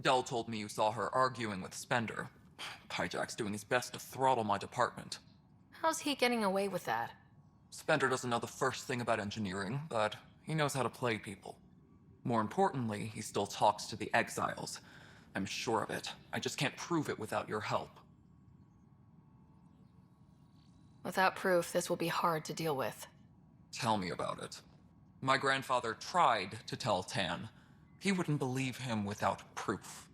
Dell told me you saw her arguing with Spender. Hijack's doing his best to throttle my department. How's he getting away with that? Spender doesn't know the first thing about engineering, but he knows how to play people. More importantly, he still talks to the exiles. I'm sure of it. I just can't prove it without your help. Without proof, this will be hard to deal with. Tell me about it. My grandfather tried to tell Tan. He wouldn't believe him without proof.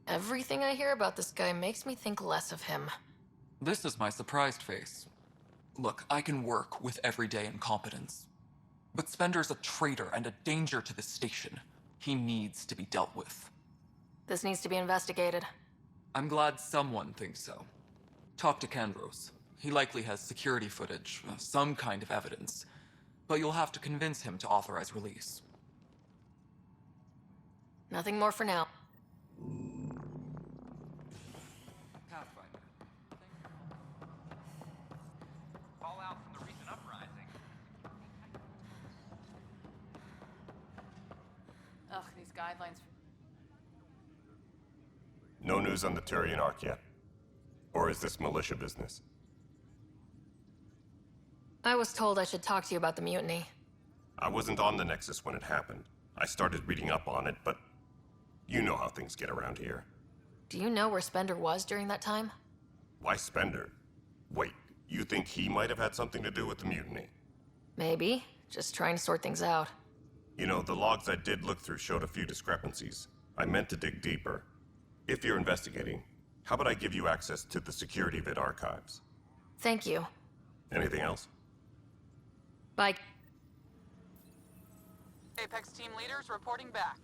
Everything I hear about this guy makes me think less of him. This is my surprised face. Look, I can work with everyday incompetence. But Spender's a traitor and a danger to the station. He needs to be dealt with. This needs to be investigated. I'm glad someone thinks so. Talk to Kandros. He likely has security footage, some kind of evidence. But you'll have to convince him to authorize release. Nothing more for now. Pathfinder. Fallout from the recent uprising. Ugh, these guidelines... No news on the Turian Ark yet? Or is this militia business? I was told I should talk to you about the mutiny. I wasn't on the Nexus when it happened. I started reading up on it, but you know how things get around here. Do you know where Spender was during that time? Why Spender? Wait, you think he might have had something to do with the mutiny? Maybe. Just trying to sort things out. You know, the logs I did look through showed a few discrepancies. I meant to dig deeper. If you're investigating, how about I give you access to the security vid archives? Thank you. Anything else? Bye. Apex team leaders reporting back.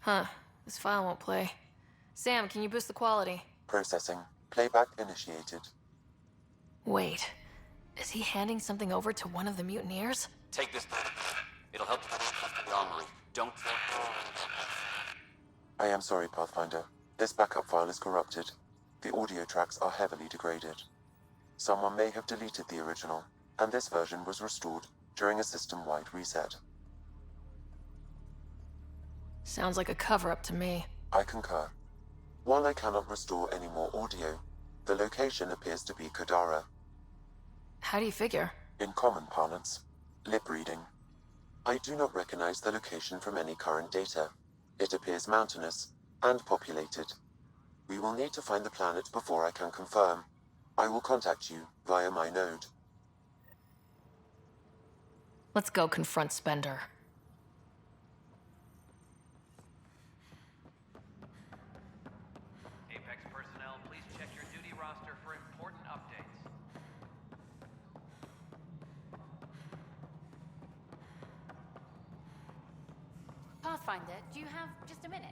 Huh. This file won't play. Sam, can you boost the quality? Processing. Playback initiated. Wait. Is he handing something over to one of the mutineers? Take this. It'll help the armory. Don't... I am sorry, Pathfinder. This backup file is corrupted. The audio tracks are heavily degraded. Someone may have deleted the original, and this version was restored during a system-wide reset. Sounds like a cover-up to me. I concur. While I cannot restore any more audio, the location appears to be Kadara. How do you figure? In common parlance, lip reading. I do not recognize the location from any current data. It appears mountainous and populated. We will need to find the planet before I can confirm. I will contact you via my node. Let's go confront Spender. Apex personnel, please check your duty roster for important updates. Pathfinder, do you have just a minute?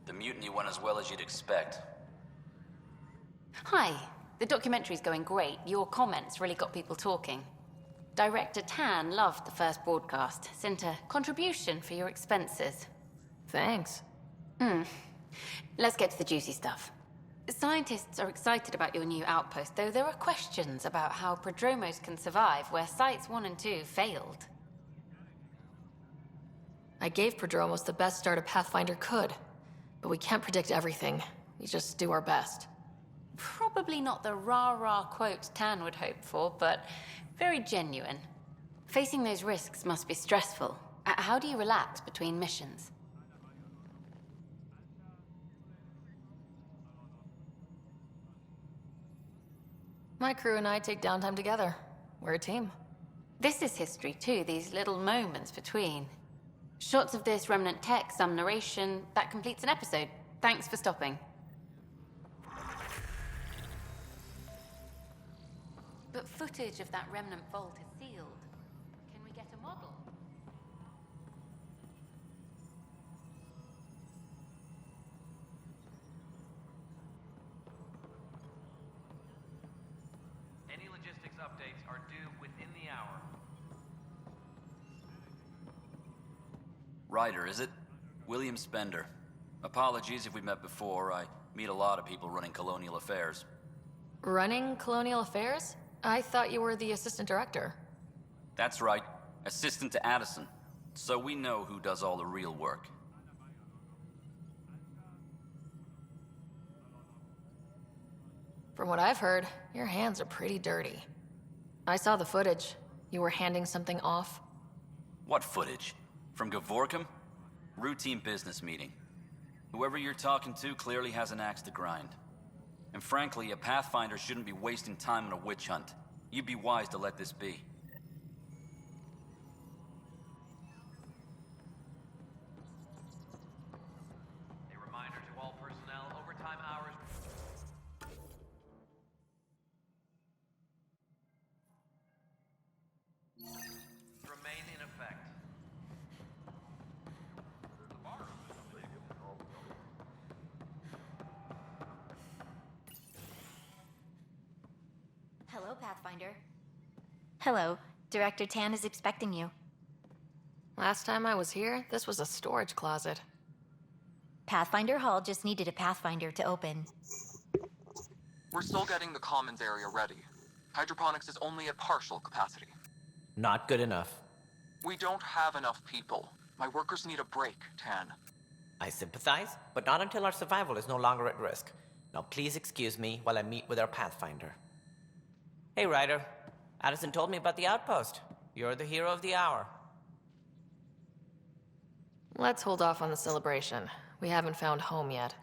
The mutiny went as well as you'd expect. Hi. The documentary's going great. Your comments really got people talking. Director Tan loved the first broadcast. Sent a contribution for your expenses. Thanks. Let's get to the juicy stuff. Scientists are excited about your new outpost, though there are questions about how Prodromos can survive where Sites 1 and 2 failed. I gave Prodromos the best start a Pathfinder could, but we can't predict everything. We just do our best. Probably not the rah-rah quote Tan would hope for, but very genuine. Facing those risks must be stressful. How do you relax between missions? My crew and I take downtime together. We're a team. This is history too, these little moments between. Shots of this remnant tech, some narration, that completes an episode. Thanks for stopping. But footage of that remnant vault is sealed. Can we get a model? Any logistics updates are due within the hour. Ryder, is it? William Spender. Apologies if we met before. I meet a lot of people running Colonial Affairs. Running Colonial Affairs? I thought you were the assistant director. That's right. Assistant to Addison. So we know who does all the real work. From what I've heard, your hands are pretty dirty. I saw the footage. You were handing something off. What footage? From Gavorkum? Routine business meeting. Whoever you're talking to clearly has an axe to grind. And frankly, a Pathfinder shouldn't be wasting time on a witch hunt. You'd be wise to let this be. A reminder to all personnel, overtime hours remain in effect. Hello, Pathfinder. Hello. Director Tan is expecting you. Last time I was here, this was a storage closet. Pathfinder Hall just needed a Pathfinder to open. We're still getting the commons area ready. Hydroponics is only at partial capacity. Not good enough. We don't have enough people. My workers need a break, Tan. I sympathize, but not until our survival is no longer at risk. Now please excuse me while I meet with our Pathfinder. Hey, Ryder. Addison told me about the Outpost. You're the hero of the hour. Let's hold off on the celebration. We haven't found home yet.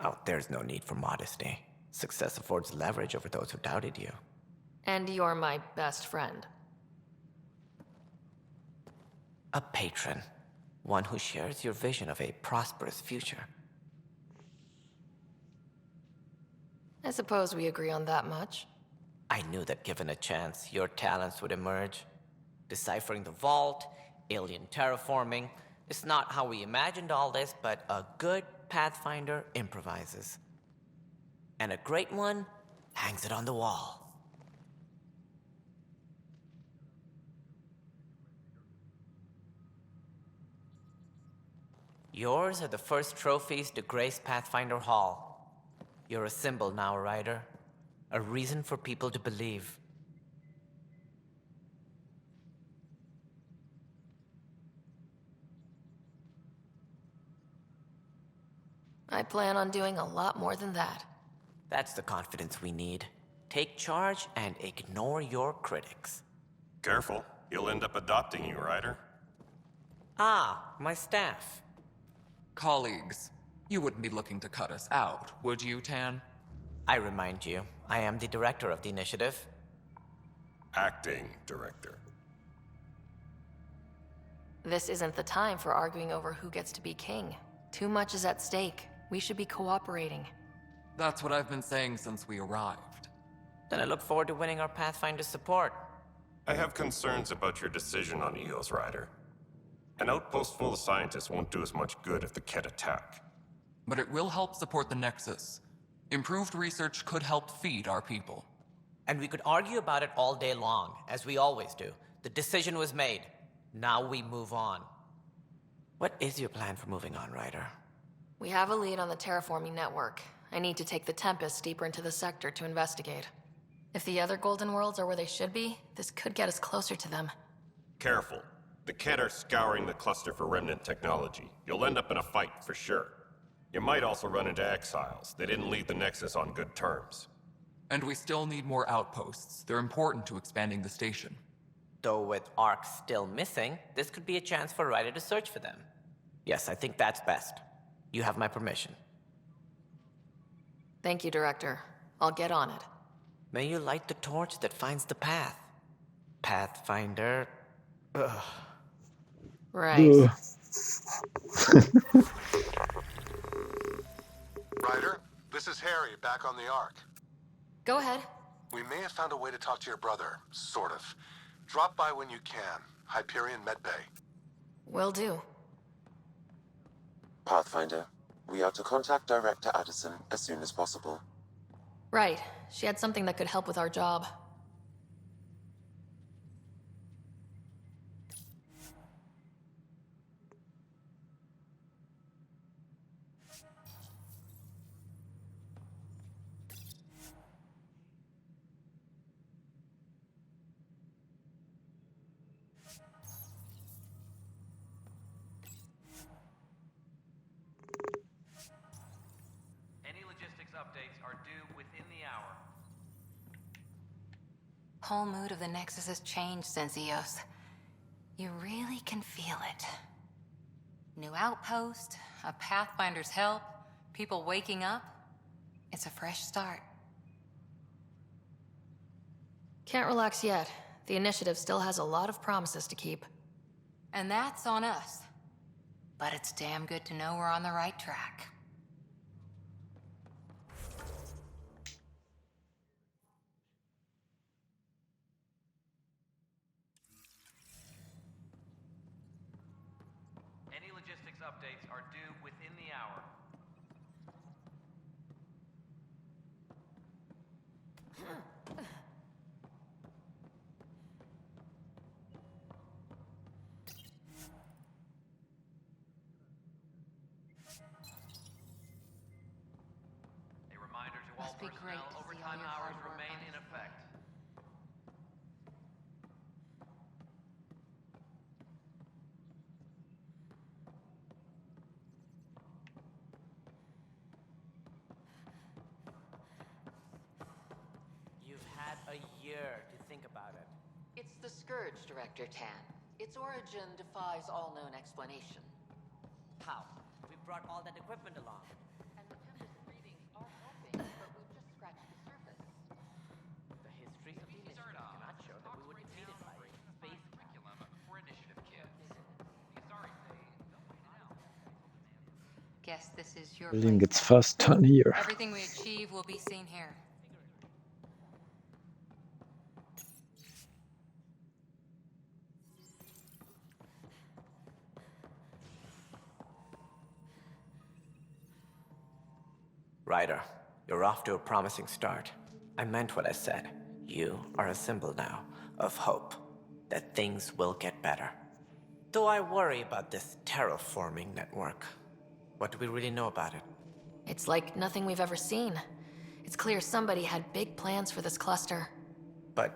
Oh, there's no need for modesty. Success affords leverage over those who doubted you. And you're my best friend. A patron. One who shares your vision of a prosperous future. I suppose we agree on that much. I knew that given a chance, your talents would emerge. Deciphering the vault, alien terraforming. It's not how we imagined all this, but a good Pathfinder improvises. And a great one hangs it on the wall. Yours are the first trophies to grace Pathfinder Hall. You're a symbol now, Ryder. A reason for people to believe. I plan on doing a lot more than that. That's the confidence we need. Take charge and ignore your critics. Careful, you'll end up adopting you, Ryder. Ah, my staff. Colleagues, you wouldn't be looking to cut us out, would you, Tan? I remind you, I am the director of the initiative. Acting director. This isn't the time for arguing over who gets to be king. Too much is at stake. We should be cooperating. That's what I've been saying since we arrived. Then I look forward to winning our Pathfinder support. I have concerns about your decision on EOS, Ryder. An outpost full of scientists won't do as much good if the Ket attack. But it will help support the Nexus. Improved research could help feed our people. And we could argue about it all day long, as we always do. The decision was made. Now we move on. What is your plan for moving on, Ryder? We have a lead on the terraforming network. I need to take the Tempest deeper into the sector to investigate. If the other Golden Worlds are where they should be, this could get us closer to them. Careful. The Ket are scouring the cluster for remnant technology. You'll end up in a fight for sure. You might also run into exiles. They didn't leave the Nexus on good terms. And we still need more outposts. They're important to expanding the station. Though with Ark still missing, this could be a chance for Ryder to search for them. Yes, I think that's best. You have my permission. Thank you, Director. I'll get on it. May you light the torch that finds the path. Pathfinder. Ugh. Right. Ryder, this is Harry, back on the Ark. Go ahead. We may have found a way to talk to your brother, sort of. Drop by when you can. Hyperion Medbay. Will do. Pathfinder, we are to contact Director Addison as soon as possible. Right. She had something that could help with our job. Any logistics updates are due within the hour. Whole mood of the Nexus has changed since EOS. You really can feel it. New outpost, a Pathfinder's help, people waking up. It's a fresh start. Can't relax yet. The initiative still has a lot of promises to keep. And that's on us. But it's damn good to know we're on the right track. Any logistics updates are due within the hour. A reminder to all Must be great personnel, to see all overtime your hours hard work remain on in effect. You've had a year to think about it. It's the Scourge, Director Tan. Its origin defies all known explanation. How? We brought all that equipment along. And the Tempest readings are helping, but we've just scratched the surface. The history of the initiative cannot show that we were defeated by space Curriculum for initiative kids. Sorry, they'll find out. Guess this is your Building place its now. first ton here. Everything we achieve will be seen here. Ryder, you're off to a promising start. I meant what I said. You are a symbol now of hope that things will get better. Though I worry about this terraforming network. What do we really know about it? It's like nothing we've ever seen. It's clear somebody had big plans for this cluster. But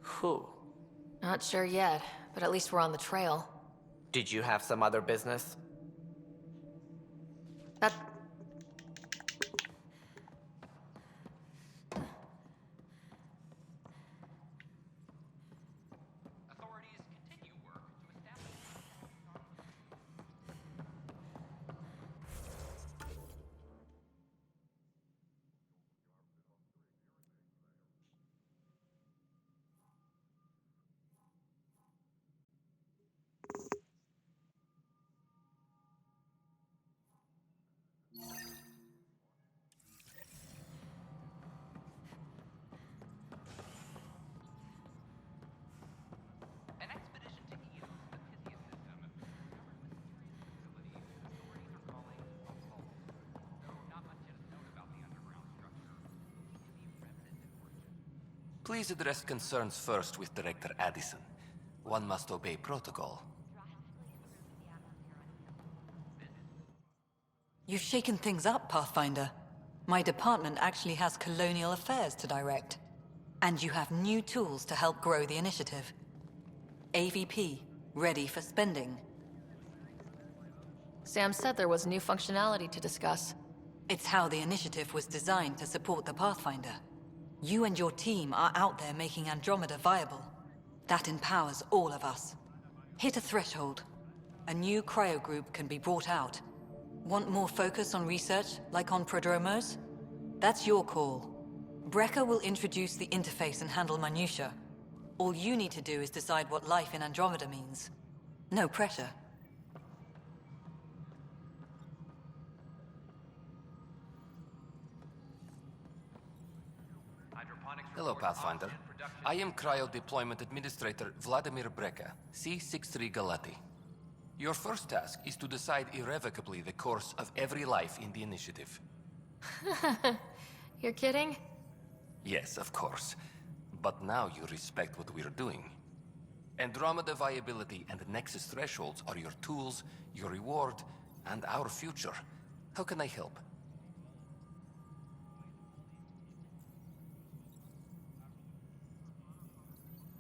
who? Not sure yet, but at least we're on the trail. Did you have some other business? That... Authorities continue work to establish. An expedition to Eos, the Pythia system, discovered mysterious facility authorities are calling a vault. Though not much is known about the underground structure. The remnant in origin. Please address concerns first with Director Addison. One must obey protocol. You've shaken things up, Pathfinder. My department actually has colonial affairs to direct. And you have new tools to help grow the initiative. AVP, ready for spending. Sam said there was new functionality to discuss. It's how the initiative was designed to support the Pathfinder. You and your team are out there making Andromeda viable. That empowers all of us. Hit a threshold. A new cryo group can be brought out. Want more focus on research, like on prodromos? That's your call. Brecker will introduce the interface and handle minutiae. All you need to do is decide what life in Andromeda means. No pressure. Hello, Pathfinder. I am Cryo Deployment Administrator Vladimir Breka, C-63 Galati. Your first task is to decide irrevocably the course of every life in the initiative. You're kidding? Yes, of course. But now you respect what we're doing. Andromeda viability and Nexus thresholds are your tools, your reward, and our future. How can I help?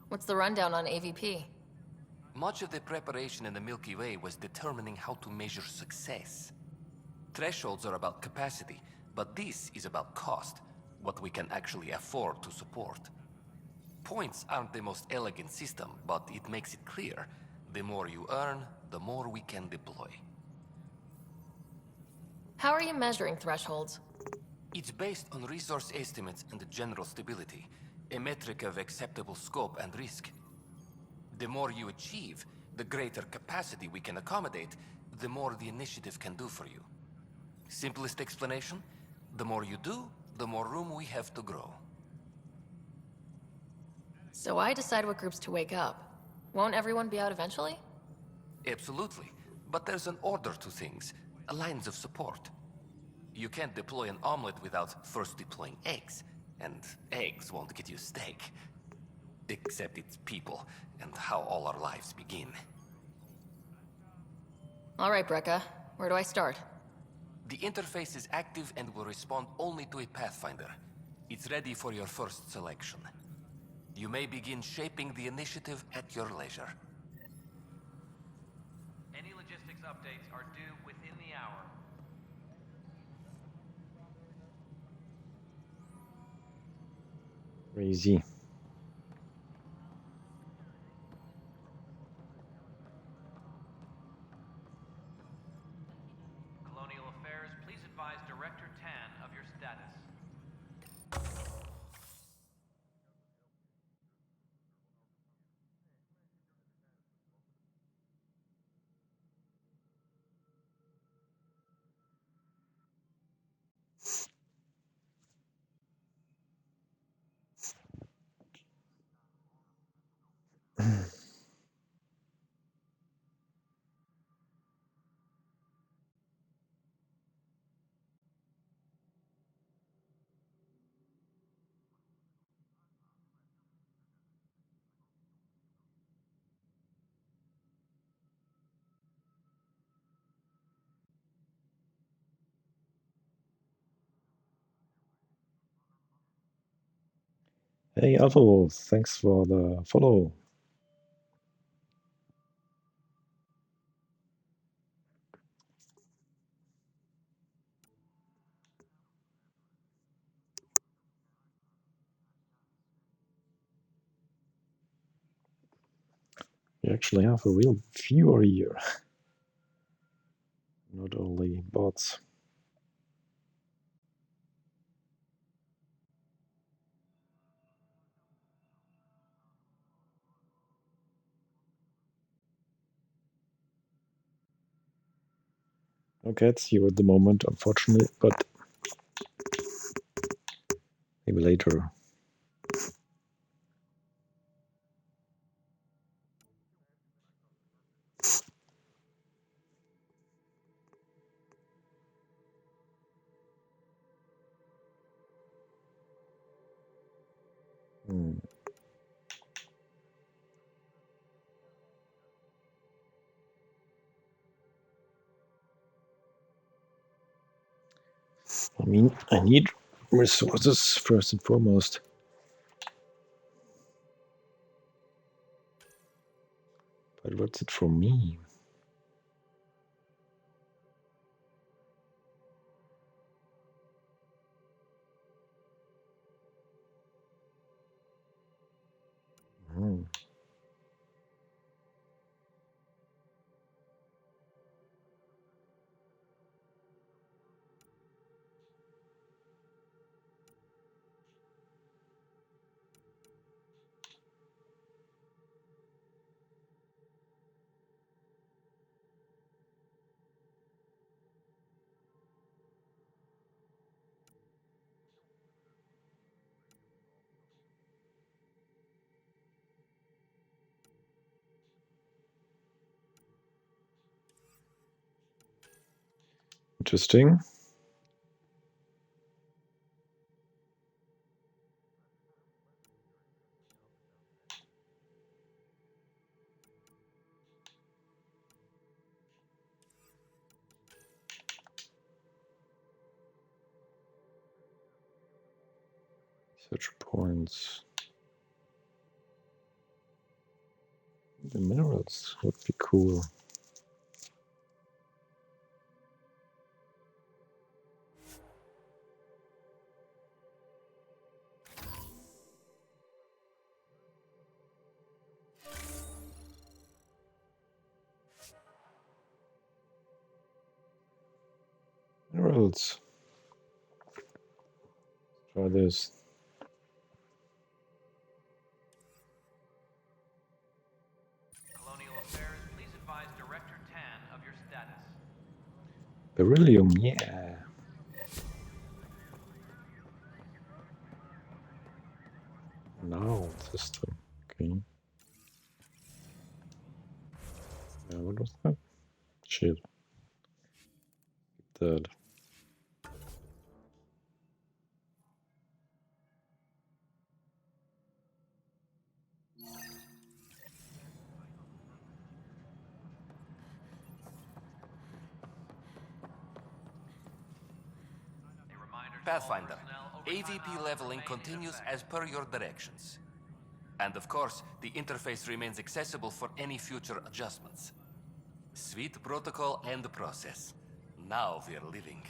What's the rundown on AVP? Much of the preparation in the Milky Way was determining how to measure success. Thresholds are about capacity, but this is about cost, what we can actually afford to support. Points aren't the most elegant system, but it makes it clear. The more you earn, the more we can deploy. How are you measuring thresholds? It's based on resource estimates and general stability, a metric of acceptable scope and risk. The more you achieve, the greater capacity we can accommodate, the more the initiative can do for you. Simplest explanation, the more you do, the more room we have to grow. So I decide what groups to wake up. Won't everyone be out eventually? Absolutely. But there's an order to things, lines of support. You can't deploy an omelet without first deploying eggs, and eggs won't get you steak. Except it's people, and how all our lives begin. All right, Brekka. Where do I start? The interface is active and will respond only to a Pathfinder. It's ready for your first selection. You may begin shaping the initiative at your leisure. Any logistics updates are due within the hour. Crazy. Colonial Affairs, please advise Director Tan of your status. Hey Alpha, thanks for the follow. We actually have a real viewer here, not only bots. No cats here at the moment, unfortunately, but maybe later. I mean, I need resources first and foremost. But what's it for me? Interesting. Search points. The minerals would be cool. Minerals. Try this. Colonial Affairs, please advise Director Tan of your status. Beryllium, yeah. Now system. Okay. What was that? Shit. That. Pathfinder, AVP leveling continues as per your directions. And of course, the interface remains accessible for any future adjustments. Sweet protocol and process. Now we're living.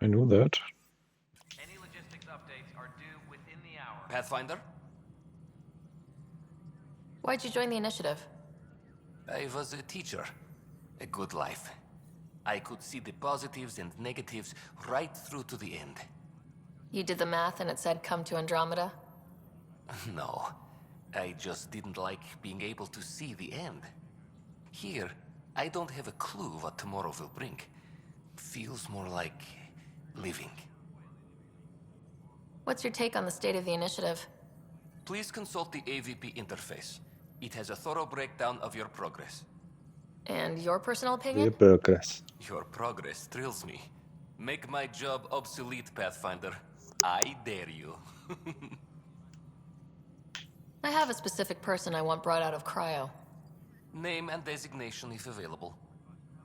I know that. Any logistics updates are due within the hour. Pathfinder? Why'd you join the initiative? I was a teacher. A good life. I could see the positives and negatives right through to the end. You did the math and it said come to Andromeda? No, I just didn't like being able to see the end. Here, I don't have a clue what tomorrow will bring. Feels more like living. What's your take on the state of the initiative? Please consult the AVP interface. It has a thorough breakdown of your progress. And your personal opinion? Progress. Your progress thrills me. Make my job obsolete, Pathfinder. I dare you. I have a specific person I want brought out of cryo. Name and designation if available.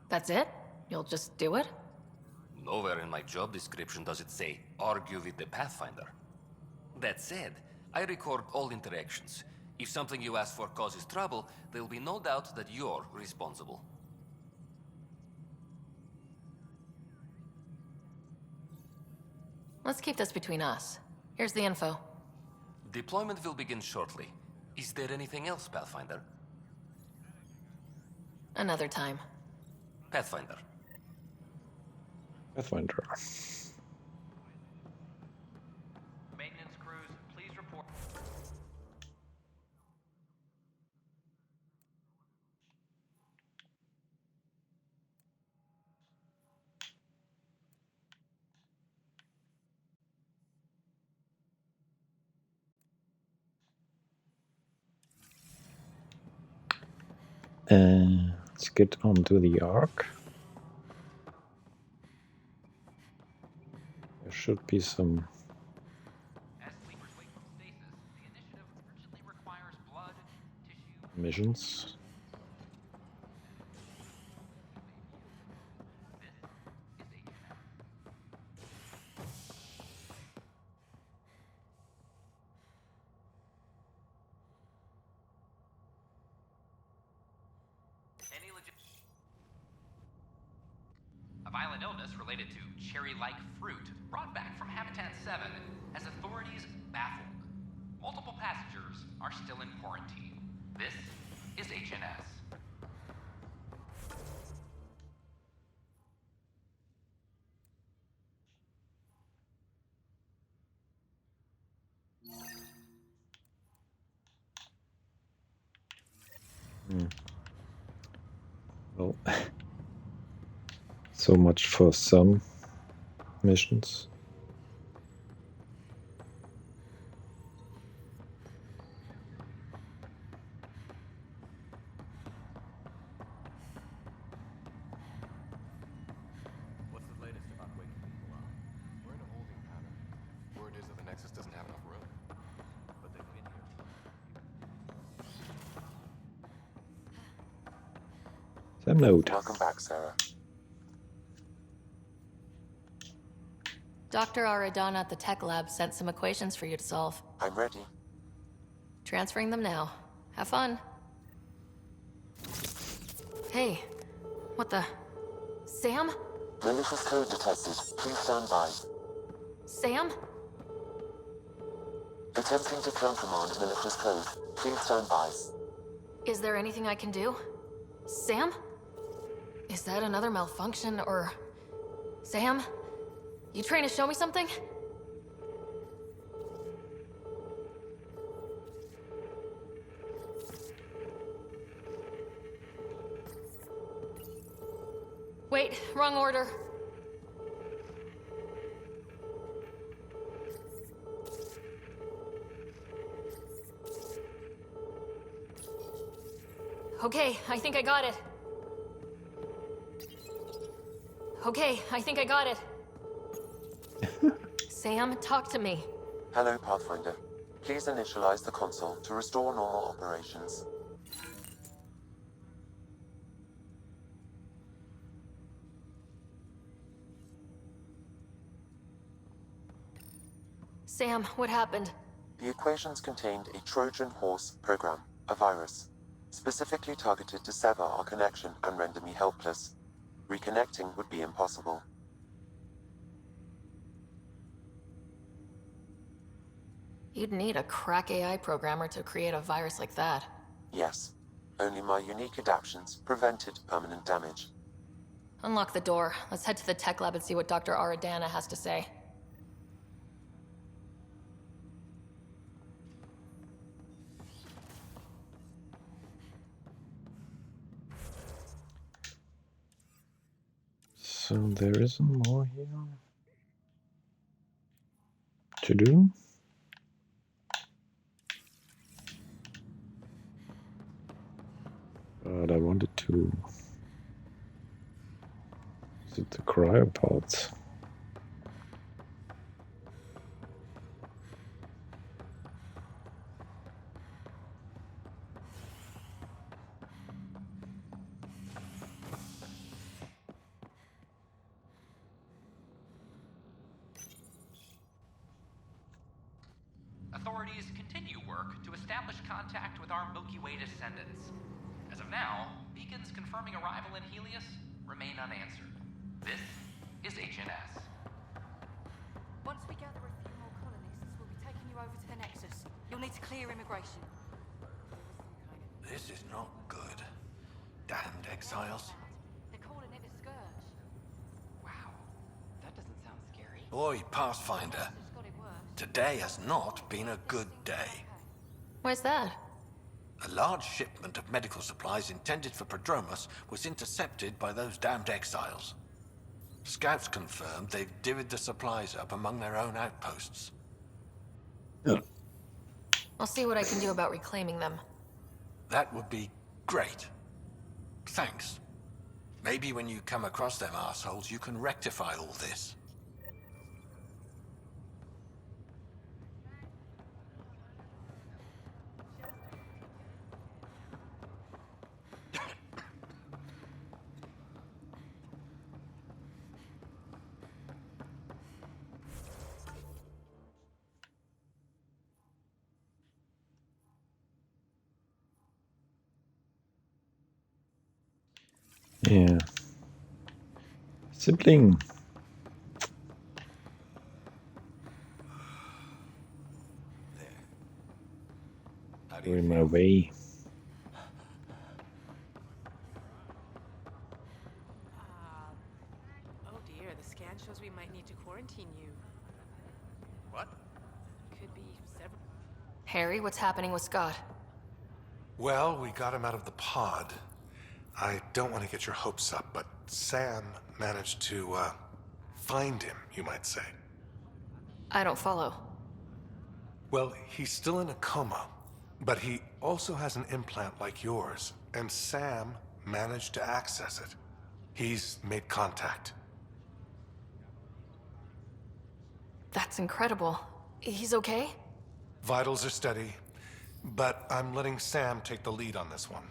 That's it? You'll just do it? Nowhere in my job description does it say, argue with the Pathfinder. That said, I record all interactions. If something you ask for causes trouble, there'll be no doubt that you're responsible. Let's keep this between us. Here's the info. Deployment will begin shortly. Is there anything else, Pathfinder? Another time. Pathfinder. Pathfinder. Maintenance crews, please report. Let's get onto the Ark. There should be some As sleepers wake from stasis, the initiative urgently requires blood, tissue. missions. A violent illness related to cherry-like fruit brought back from Habitat 7 has authorities baffled. Multiple passengers are still in quarantine. This is HNS. Well, So much for some missions. What's the latest about waking people up? We're in a holding pattern. Word is that the Nexus doesn't have enough room. But they've been here. Sam note. Welcome back, Sarah. Dr. Aradana at the tech lab sent some equations for you to solve. I'm ready. Transferring them now. Have fun. Hey, what the... Sam? Malicious code detected. Please stand by. Sam? Attempting to countermand malicious code. Please stand by. Is there anything I can do? Sam? Is that another malfunction, or... Sam? You trying to show me something? Wait, wrong order. Okay, I think I got it. Okay, I think I got it. Sam, talk to me. Hello, Pathfinder. Please initialize the console to restore normal operations. Sam, what happened? The equations contained a Trojan horse program, a virus, specifically targeted to sever our connection and render me helpless. Reconnecting would be impossible. You'd need a crack AI programmer to create a virus like that. Yes. Only my unique adaptions prevented permanent damage. Unlock the door. Let's head to the tech lab and see what Dr. Aradana has to say. So there isn't more here to do. But I wanted to visit the cryopods. Authorities continue work to establish contact with our Milky Way descendants. As of now, beacons confirming arrival in Helios remain unanswered. This is HNS. Once we gather a few more colonists, we'll be taking you over to the Nexus. You'll need to clear immigration. This is not good. Damned exiles. They're calling it a scourge. Wow, that doesn't sound scary. Boy, Pathfinder. Today has not been a good day. Why's that? A large shipment of medical supplies intended for Prodromos was intercepted by those damned exiles. Scouts confirmed they've divvied the supplies up among their own outposts. I'll see what I can do about reclaiming them. That would be great. Thanks. Maybe when you come across them assholes, you can rectify all this. Yeah. Sibling. You're in my way. Oh dear, the scan shows we might need to quarantine you. What? Could be several... Harry, what's happening with Scott? Well, we got him out of the pod. I don't want to get your hopes up, but Sam managed to, find him, you might say. I don't follow. Well, he's still in a coma, but he also has an implant like yours, and Sam managed to access it. He's made contact. That's incredible. He's okay? Vitals are steady, but I'm letting Sam take the lead on this one.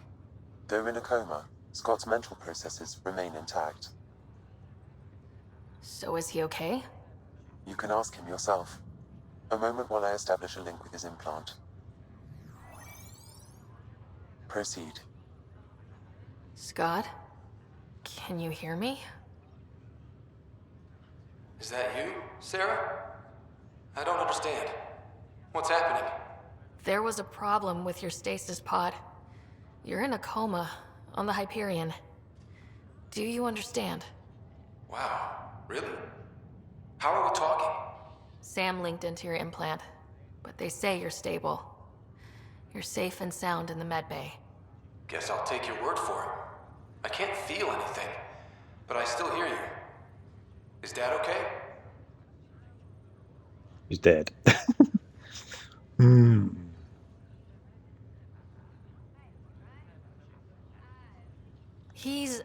Though in a coma, Scott's mental processes remain intact. So is he okay? You can ask him yourself. A moment while I establish a link with his implant. Proceed. Scott? Can you hear me? Is that you, Sarah? I don't understand. What's happening? There was a problem with your stasis pod. You're in a coma on the Hyperion. Do you understand? Wow, really? How are we talking? Sam linked into your implant, but they say you're stable. You're safe and sound in the medbay. Guess I'll take your word for it. I can't feel anything, but I still hear you. Is Dad okay? He's dead. He's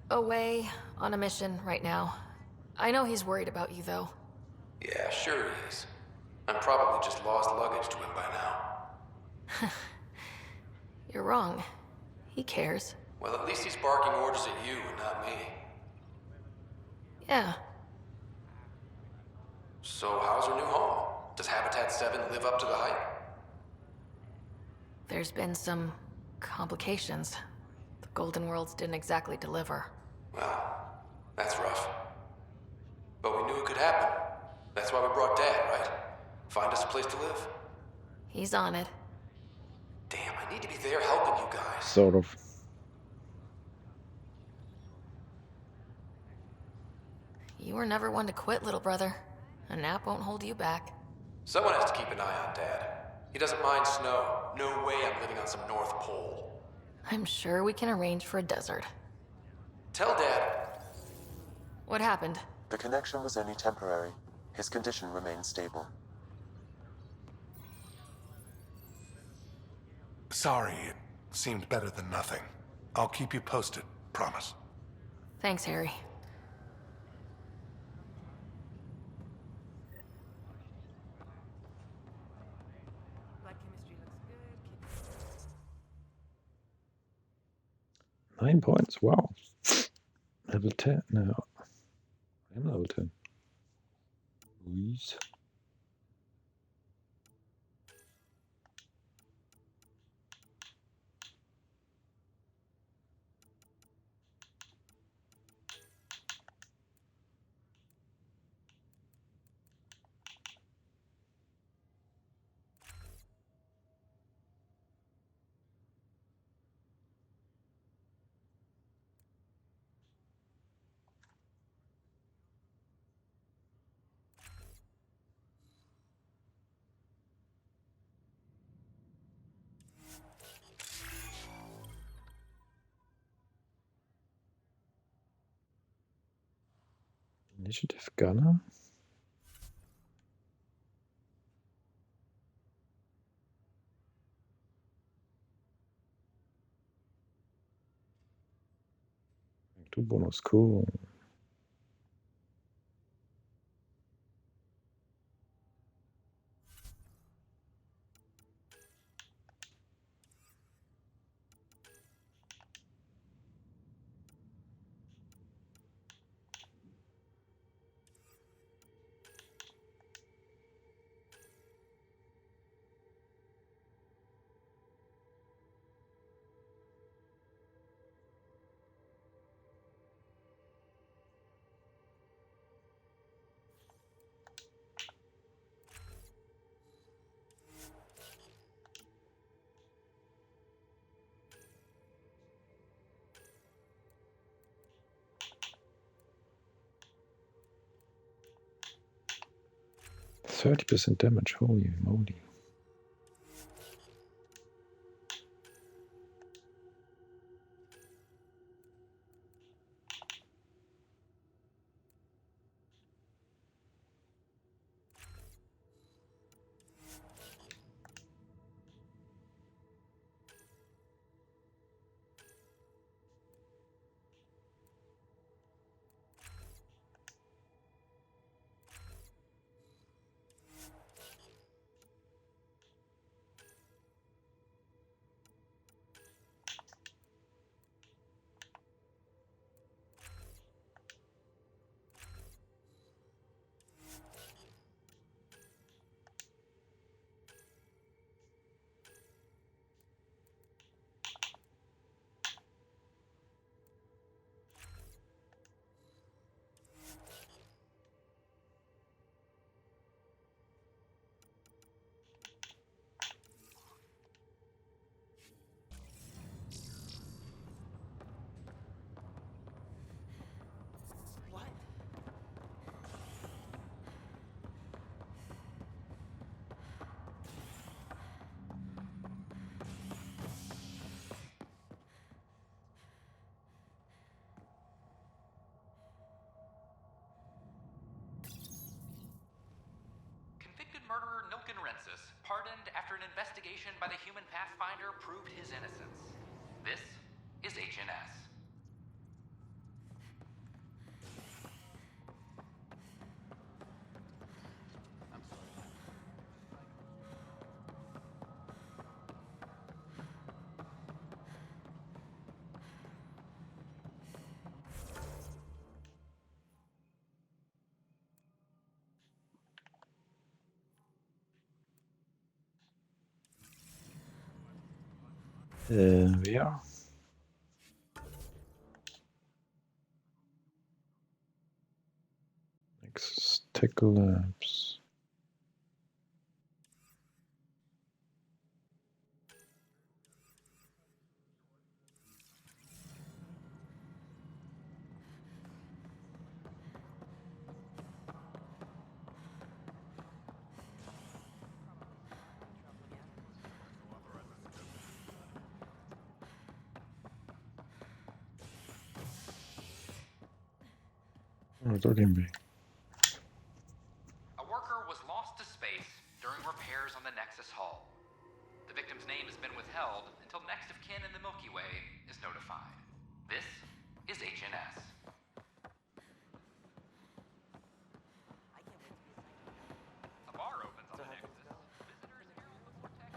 away on a mission right now. I know he's worried about you, though. Yeah, sure he is. I'm probably just lost luggage to him by now. You're wrong. He cares. Well, at least he's barking orders at you and not me. Yeah. So how's her new home? Does Habitat 7 live up to the hype? There's been some complications. The Golden Worlds didn't exactly deliver. Well, that's rough. But we knew it could happen. That's why we brought Dad, right? Find us a place to live. He's on it. Damn, I need to be there helping you guys. Sort of. You were never one to quit, little brother. A nap won't hold you back. Someone has to keep an eye on Dad. He doesn't mind snow. No way I'm living on some North Pole. I'm sure we can arrange for a desert. Tell Dad. What happened? The connection was only temporary. His condition remains stable. Sorry, it seemed better than nothing. I'll keep you posted, promise. Thanks, Harry. Blood chemistry looks good. 9 points. Wow. Level 10 now. I'm level 10. Please. Initiative Gunner. Two bonus, cool. %30 damage, holy moly. murderer Nilken Rensis, pardoned after an investigation by the human Pathfinder proved his innocence. This is HNS. We are. Nexus Tech Labs. Oh, talking me. A worker was lost to space during repairs on the Nexus hull. The victim's name has been withheld until next of kin in the Milky Way is notified. This is HNS. A bar opens on the Nexus. Visitors herald the vortex.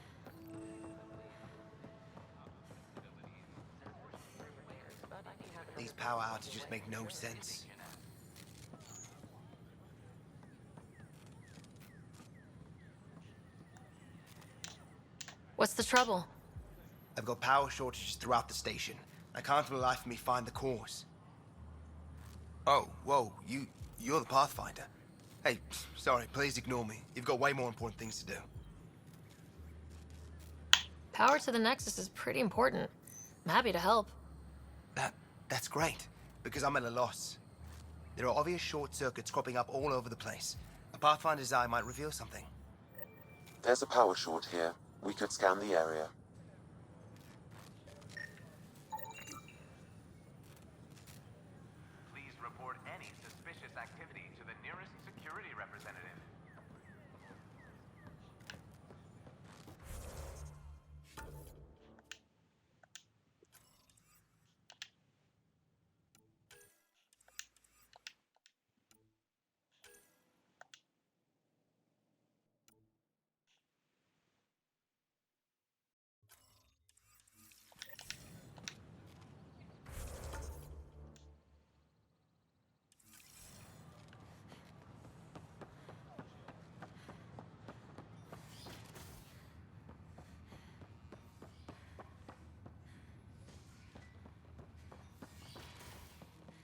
These power outages make no sense. What's the trouble? I've got power shortages throughout the station. I can't for the life of me find the cause. Oh, whoa, you're the Pathfinder. Hey, sorry, please ignore me. You've got way more important things to do. Power to the Nexus is pretty important. I'm happy to help. That's great, because I'm at a loss. There are obvious short circuits cropping up all over the place. A Pathfinder's eye might reveal something. There's a power short here. We could scan the area. Please report any suspicious activity to the nearest security representative.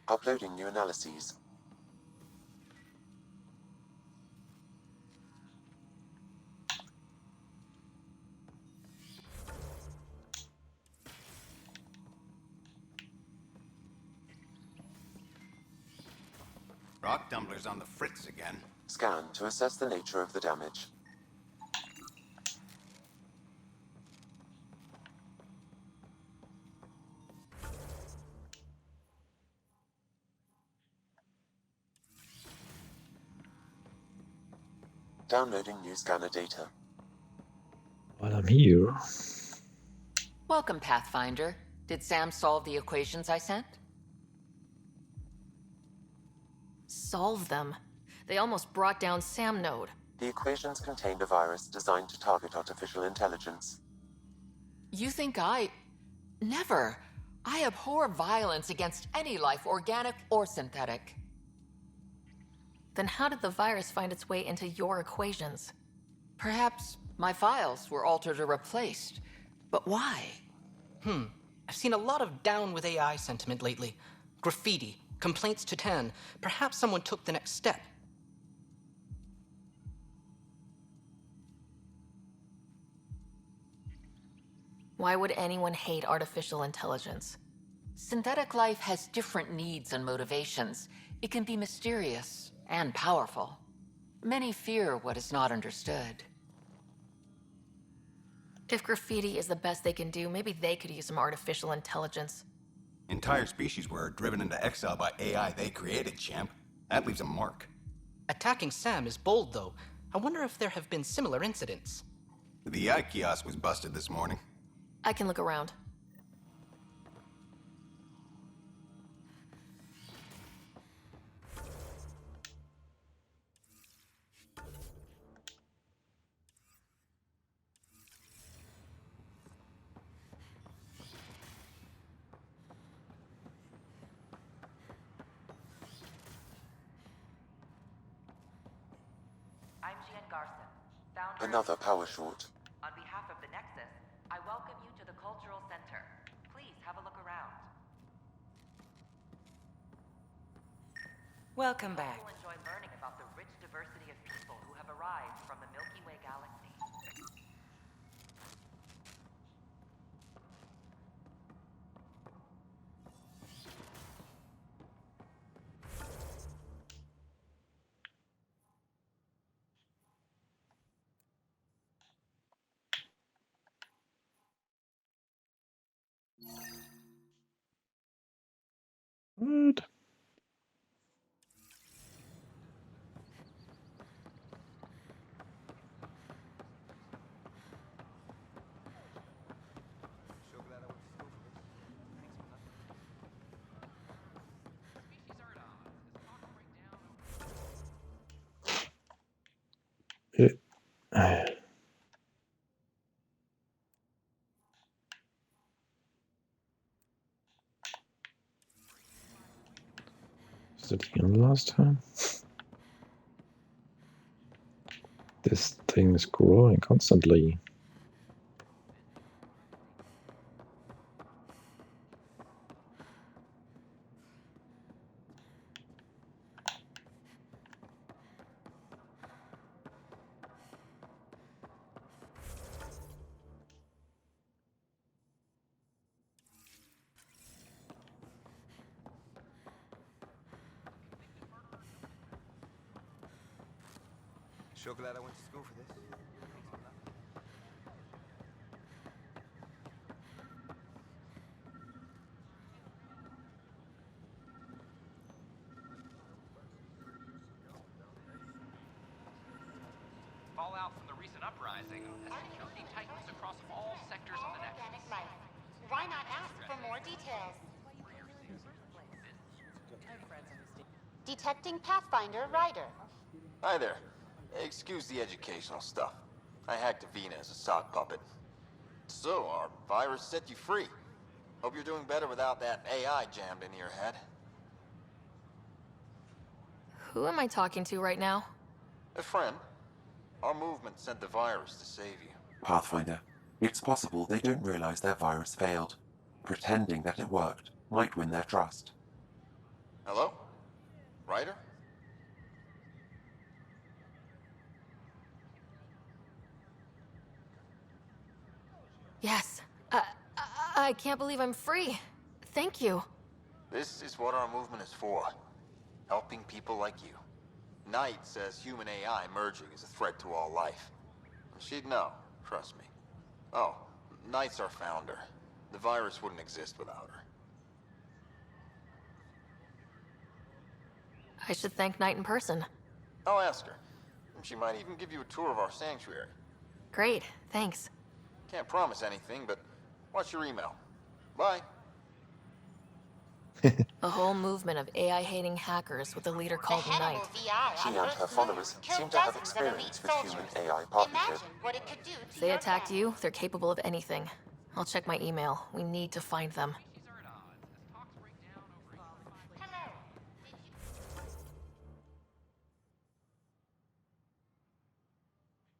Uploading new analyses. Rock Dumbler's on the fritz again. Scan to assess the nature of the damage. Downloading new scanner data. While I'm here. Welcome, Pathfinder. Did Sam solve the equations I sent? Solve them. They almost brought down Sam Node. The equations contained a virus designed to target artificial intelligence. You think I... Never. I abhor violence against any life, organic or synthetic. Then how did the virus find its way into your equations? Perhaps my files were altered or replaced. But why? I've seen a lot of down with AI sentiment lately. Graffiti, complaints to 10. Perhaps someone took the next step. Why would anyone hate artificial intelligence? Synthetic life has different needs and motivations. It can be mysterious and powerful. Many fear what is not understood. If graffiti is the best they can do, maybe they could use some artificial intelligence. Entire species were driven into exile by AI they created, champ. That leaves a mark. Attacking Sam is bold, though. I wonder if there have been similar incidents. The eye kiosk was busted this morning. I can look around. I'm Gian Garson, founder Another power short. On behalf of the Nexus, I welcome you to the Cultural Center. Please have a look around. Welcome back. You will enjoy learning about the rich diversity of people who have arrived from the Milky Way galaxy. What? Is that the last time? This thing is growing constantly. Sure glad I went to school for this. Fallout from the recent uprising has security tightens across all sectors of the Nexus. Life. Why not ask for more details? Detecting Pathfinder Rider. Hi there. Excuse the educational stuff. I hacked Avina as a sock puppet. So, our virus set you free. Hope you're doing better without that AI jammed into your head. Who am I talking to right now? A friend. Our movement sent the virus to save you. Pathfinder, it's possible they don't realize their virus failed. Pretending that it worked might win their trust. Hello? Ryder? Yes. I can't believe I'm free. Thank you. This is what our movement is for. Helping people like you. Knight says human AI merging is a threat to all life. She'd know, trust me. Oh, Knight's our founder. The virus wouldn't exist without her. I should thank Knight in person. I'll ask her. She might even give you a tour of our sanctuary. Great, thanks. Can't promise anything, but watch your email. Bye. A whole movement of AI-hating hackers with a leader called Knight. She and her followers seem to have experience with human-AI partnership. If they attacked you, they're capable of anything. I'll check my email. We need to find them.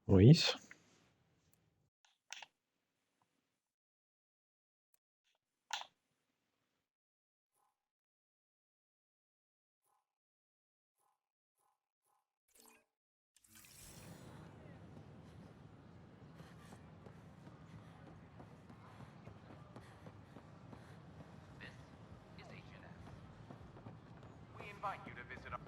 Wait. We invite you to visit our...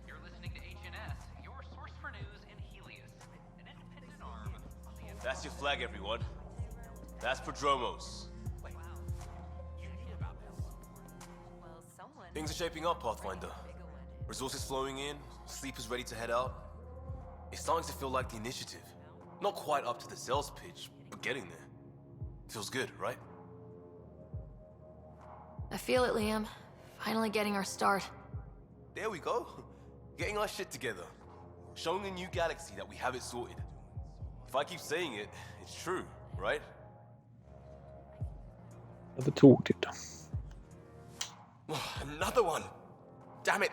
You're listening to HNS, your source for news in Helios, an independent arm of the... That's your flag, everyone. That's Prodromos. Things are shaping up, Pathfinder. Resources flowing in, sleepers ready to head out. It's starting to feel like the initiative. Not quite up to the sales pitch, but getting there. Feels good, right? I feel it, Liam. Finally getting our start. There we go. Getting our shit together. Showing the new galaxy that we have it sorted. If I keep saying it, it's true, right? Det tokigt. Another one! Damn it!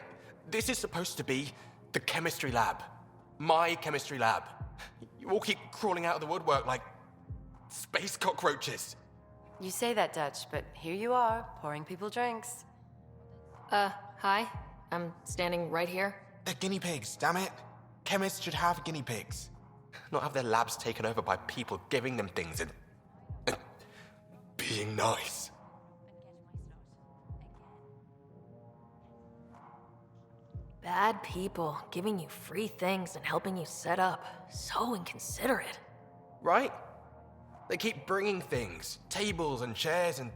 This is supposed to be the chemistry lab. My chemistry lab. You all keep crawling out of the woodwork like space cockroaches. You say that, Dutch, but here you are, pouring people drinks. Hi. I'm standing right here. They're guinea pigs, damn it. Chemists should have guinea pigs. Not have their labs taken over by people giving them things and being nice. Bad people giving you free things and helping you set up. So inconsiderate. Right? They keep bringing things. Tables and chairs and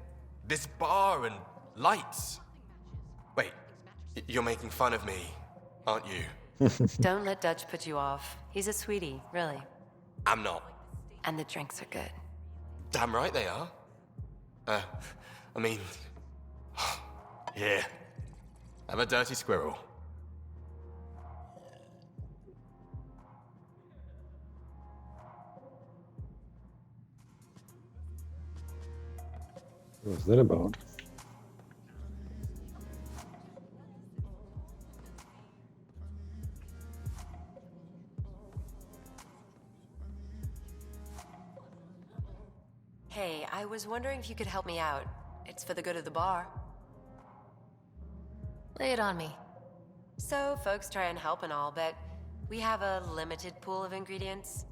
this bar and lights. Wait, you're making fun of me, aren't you? Don't let Dutch put you off. He's a sweetie, really. I'm not. And the drinks are good. Damn right they are. I mean... yeah. I'm a dirty squirrel. What was that about? Hey, I was wondering if you could help me out. It's for the good of the bar. Lay it on me. So, folks try and help and all, but we have a limited pool of ingredients.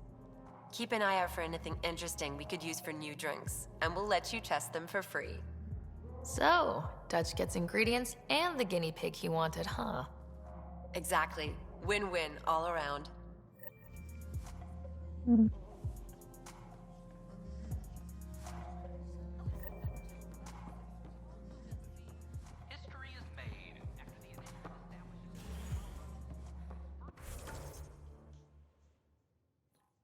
Keep an eye out for anything interesting we could use for new drinks, and we'll let you test them for free. So, Dutch gets ingredients and the guinea pig he wanted, huh? Exactly. Win-win all around. History is made after the initiative establishes.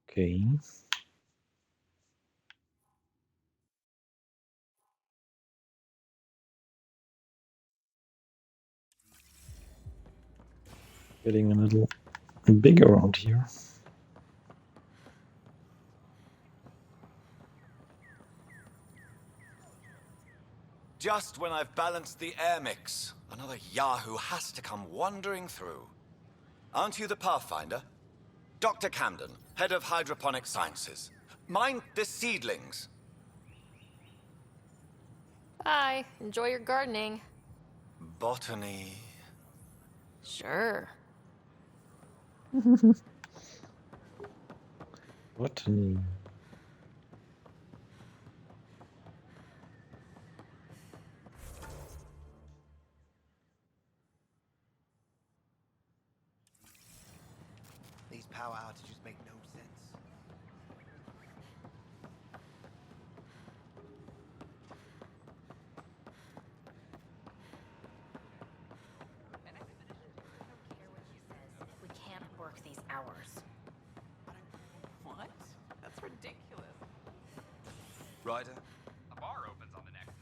Okay. Getting a little big around here. Just when I've balanced the air mix, another Yahoo has to come wandering through. Aren't you the Pathfinder? Dr. Camden, head of hydroponic sciences. Mind the seedlings. Hi, enjoy your gardening. Botany. Sure. Botany. These power outages make no sense. We can't work these hours. What? That's ridiculous. Ryder? A bar opens on the Nexus.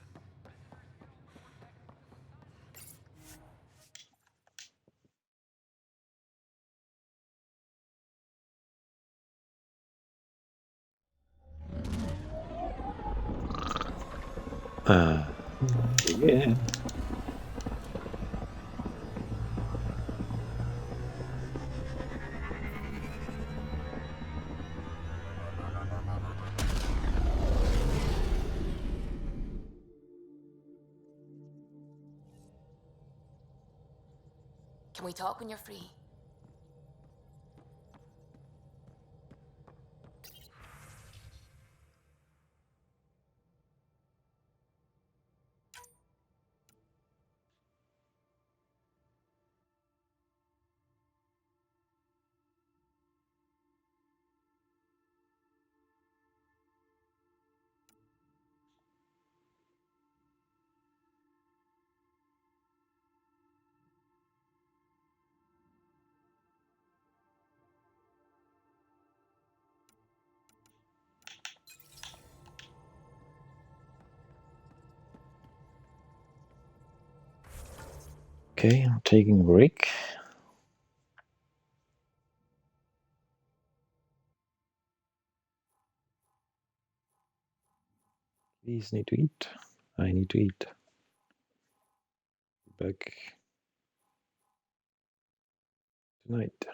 Yeah. Can we talk when you're free? Okay, I'm taking a break. Please need to eat. I need to eat. Back tonight.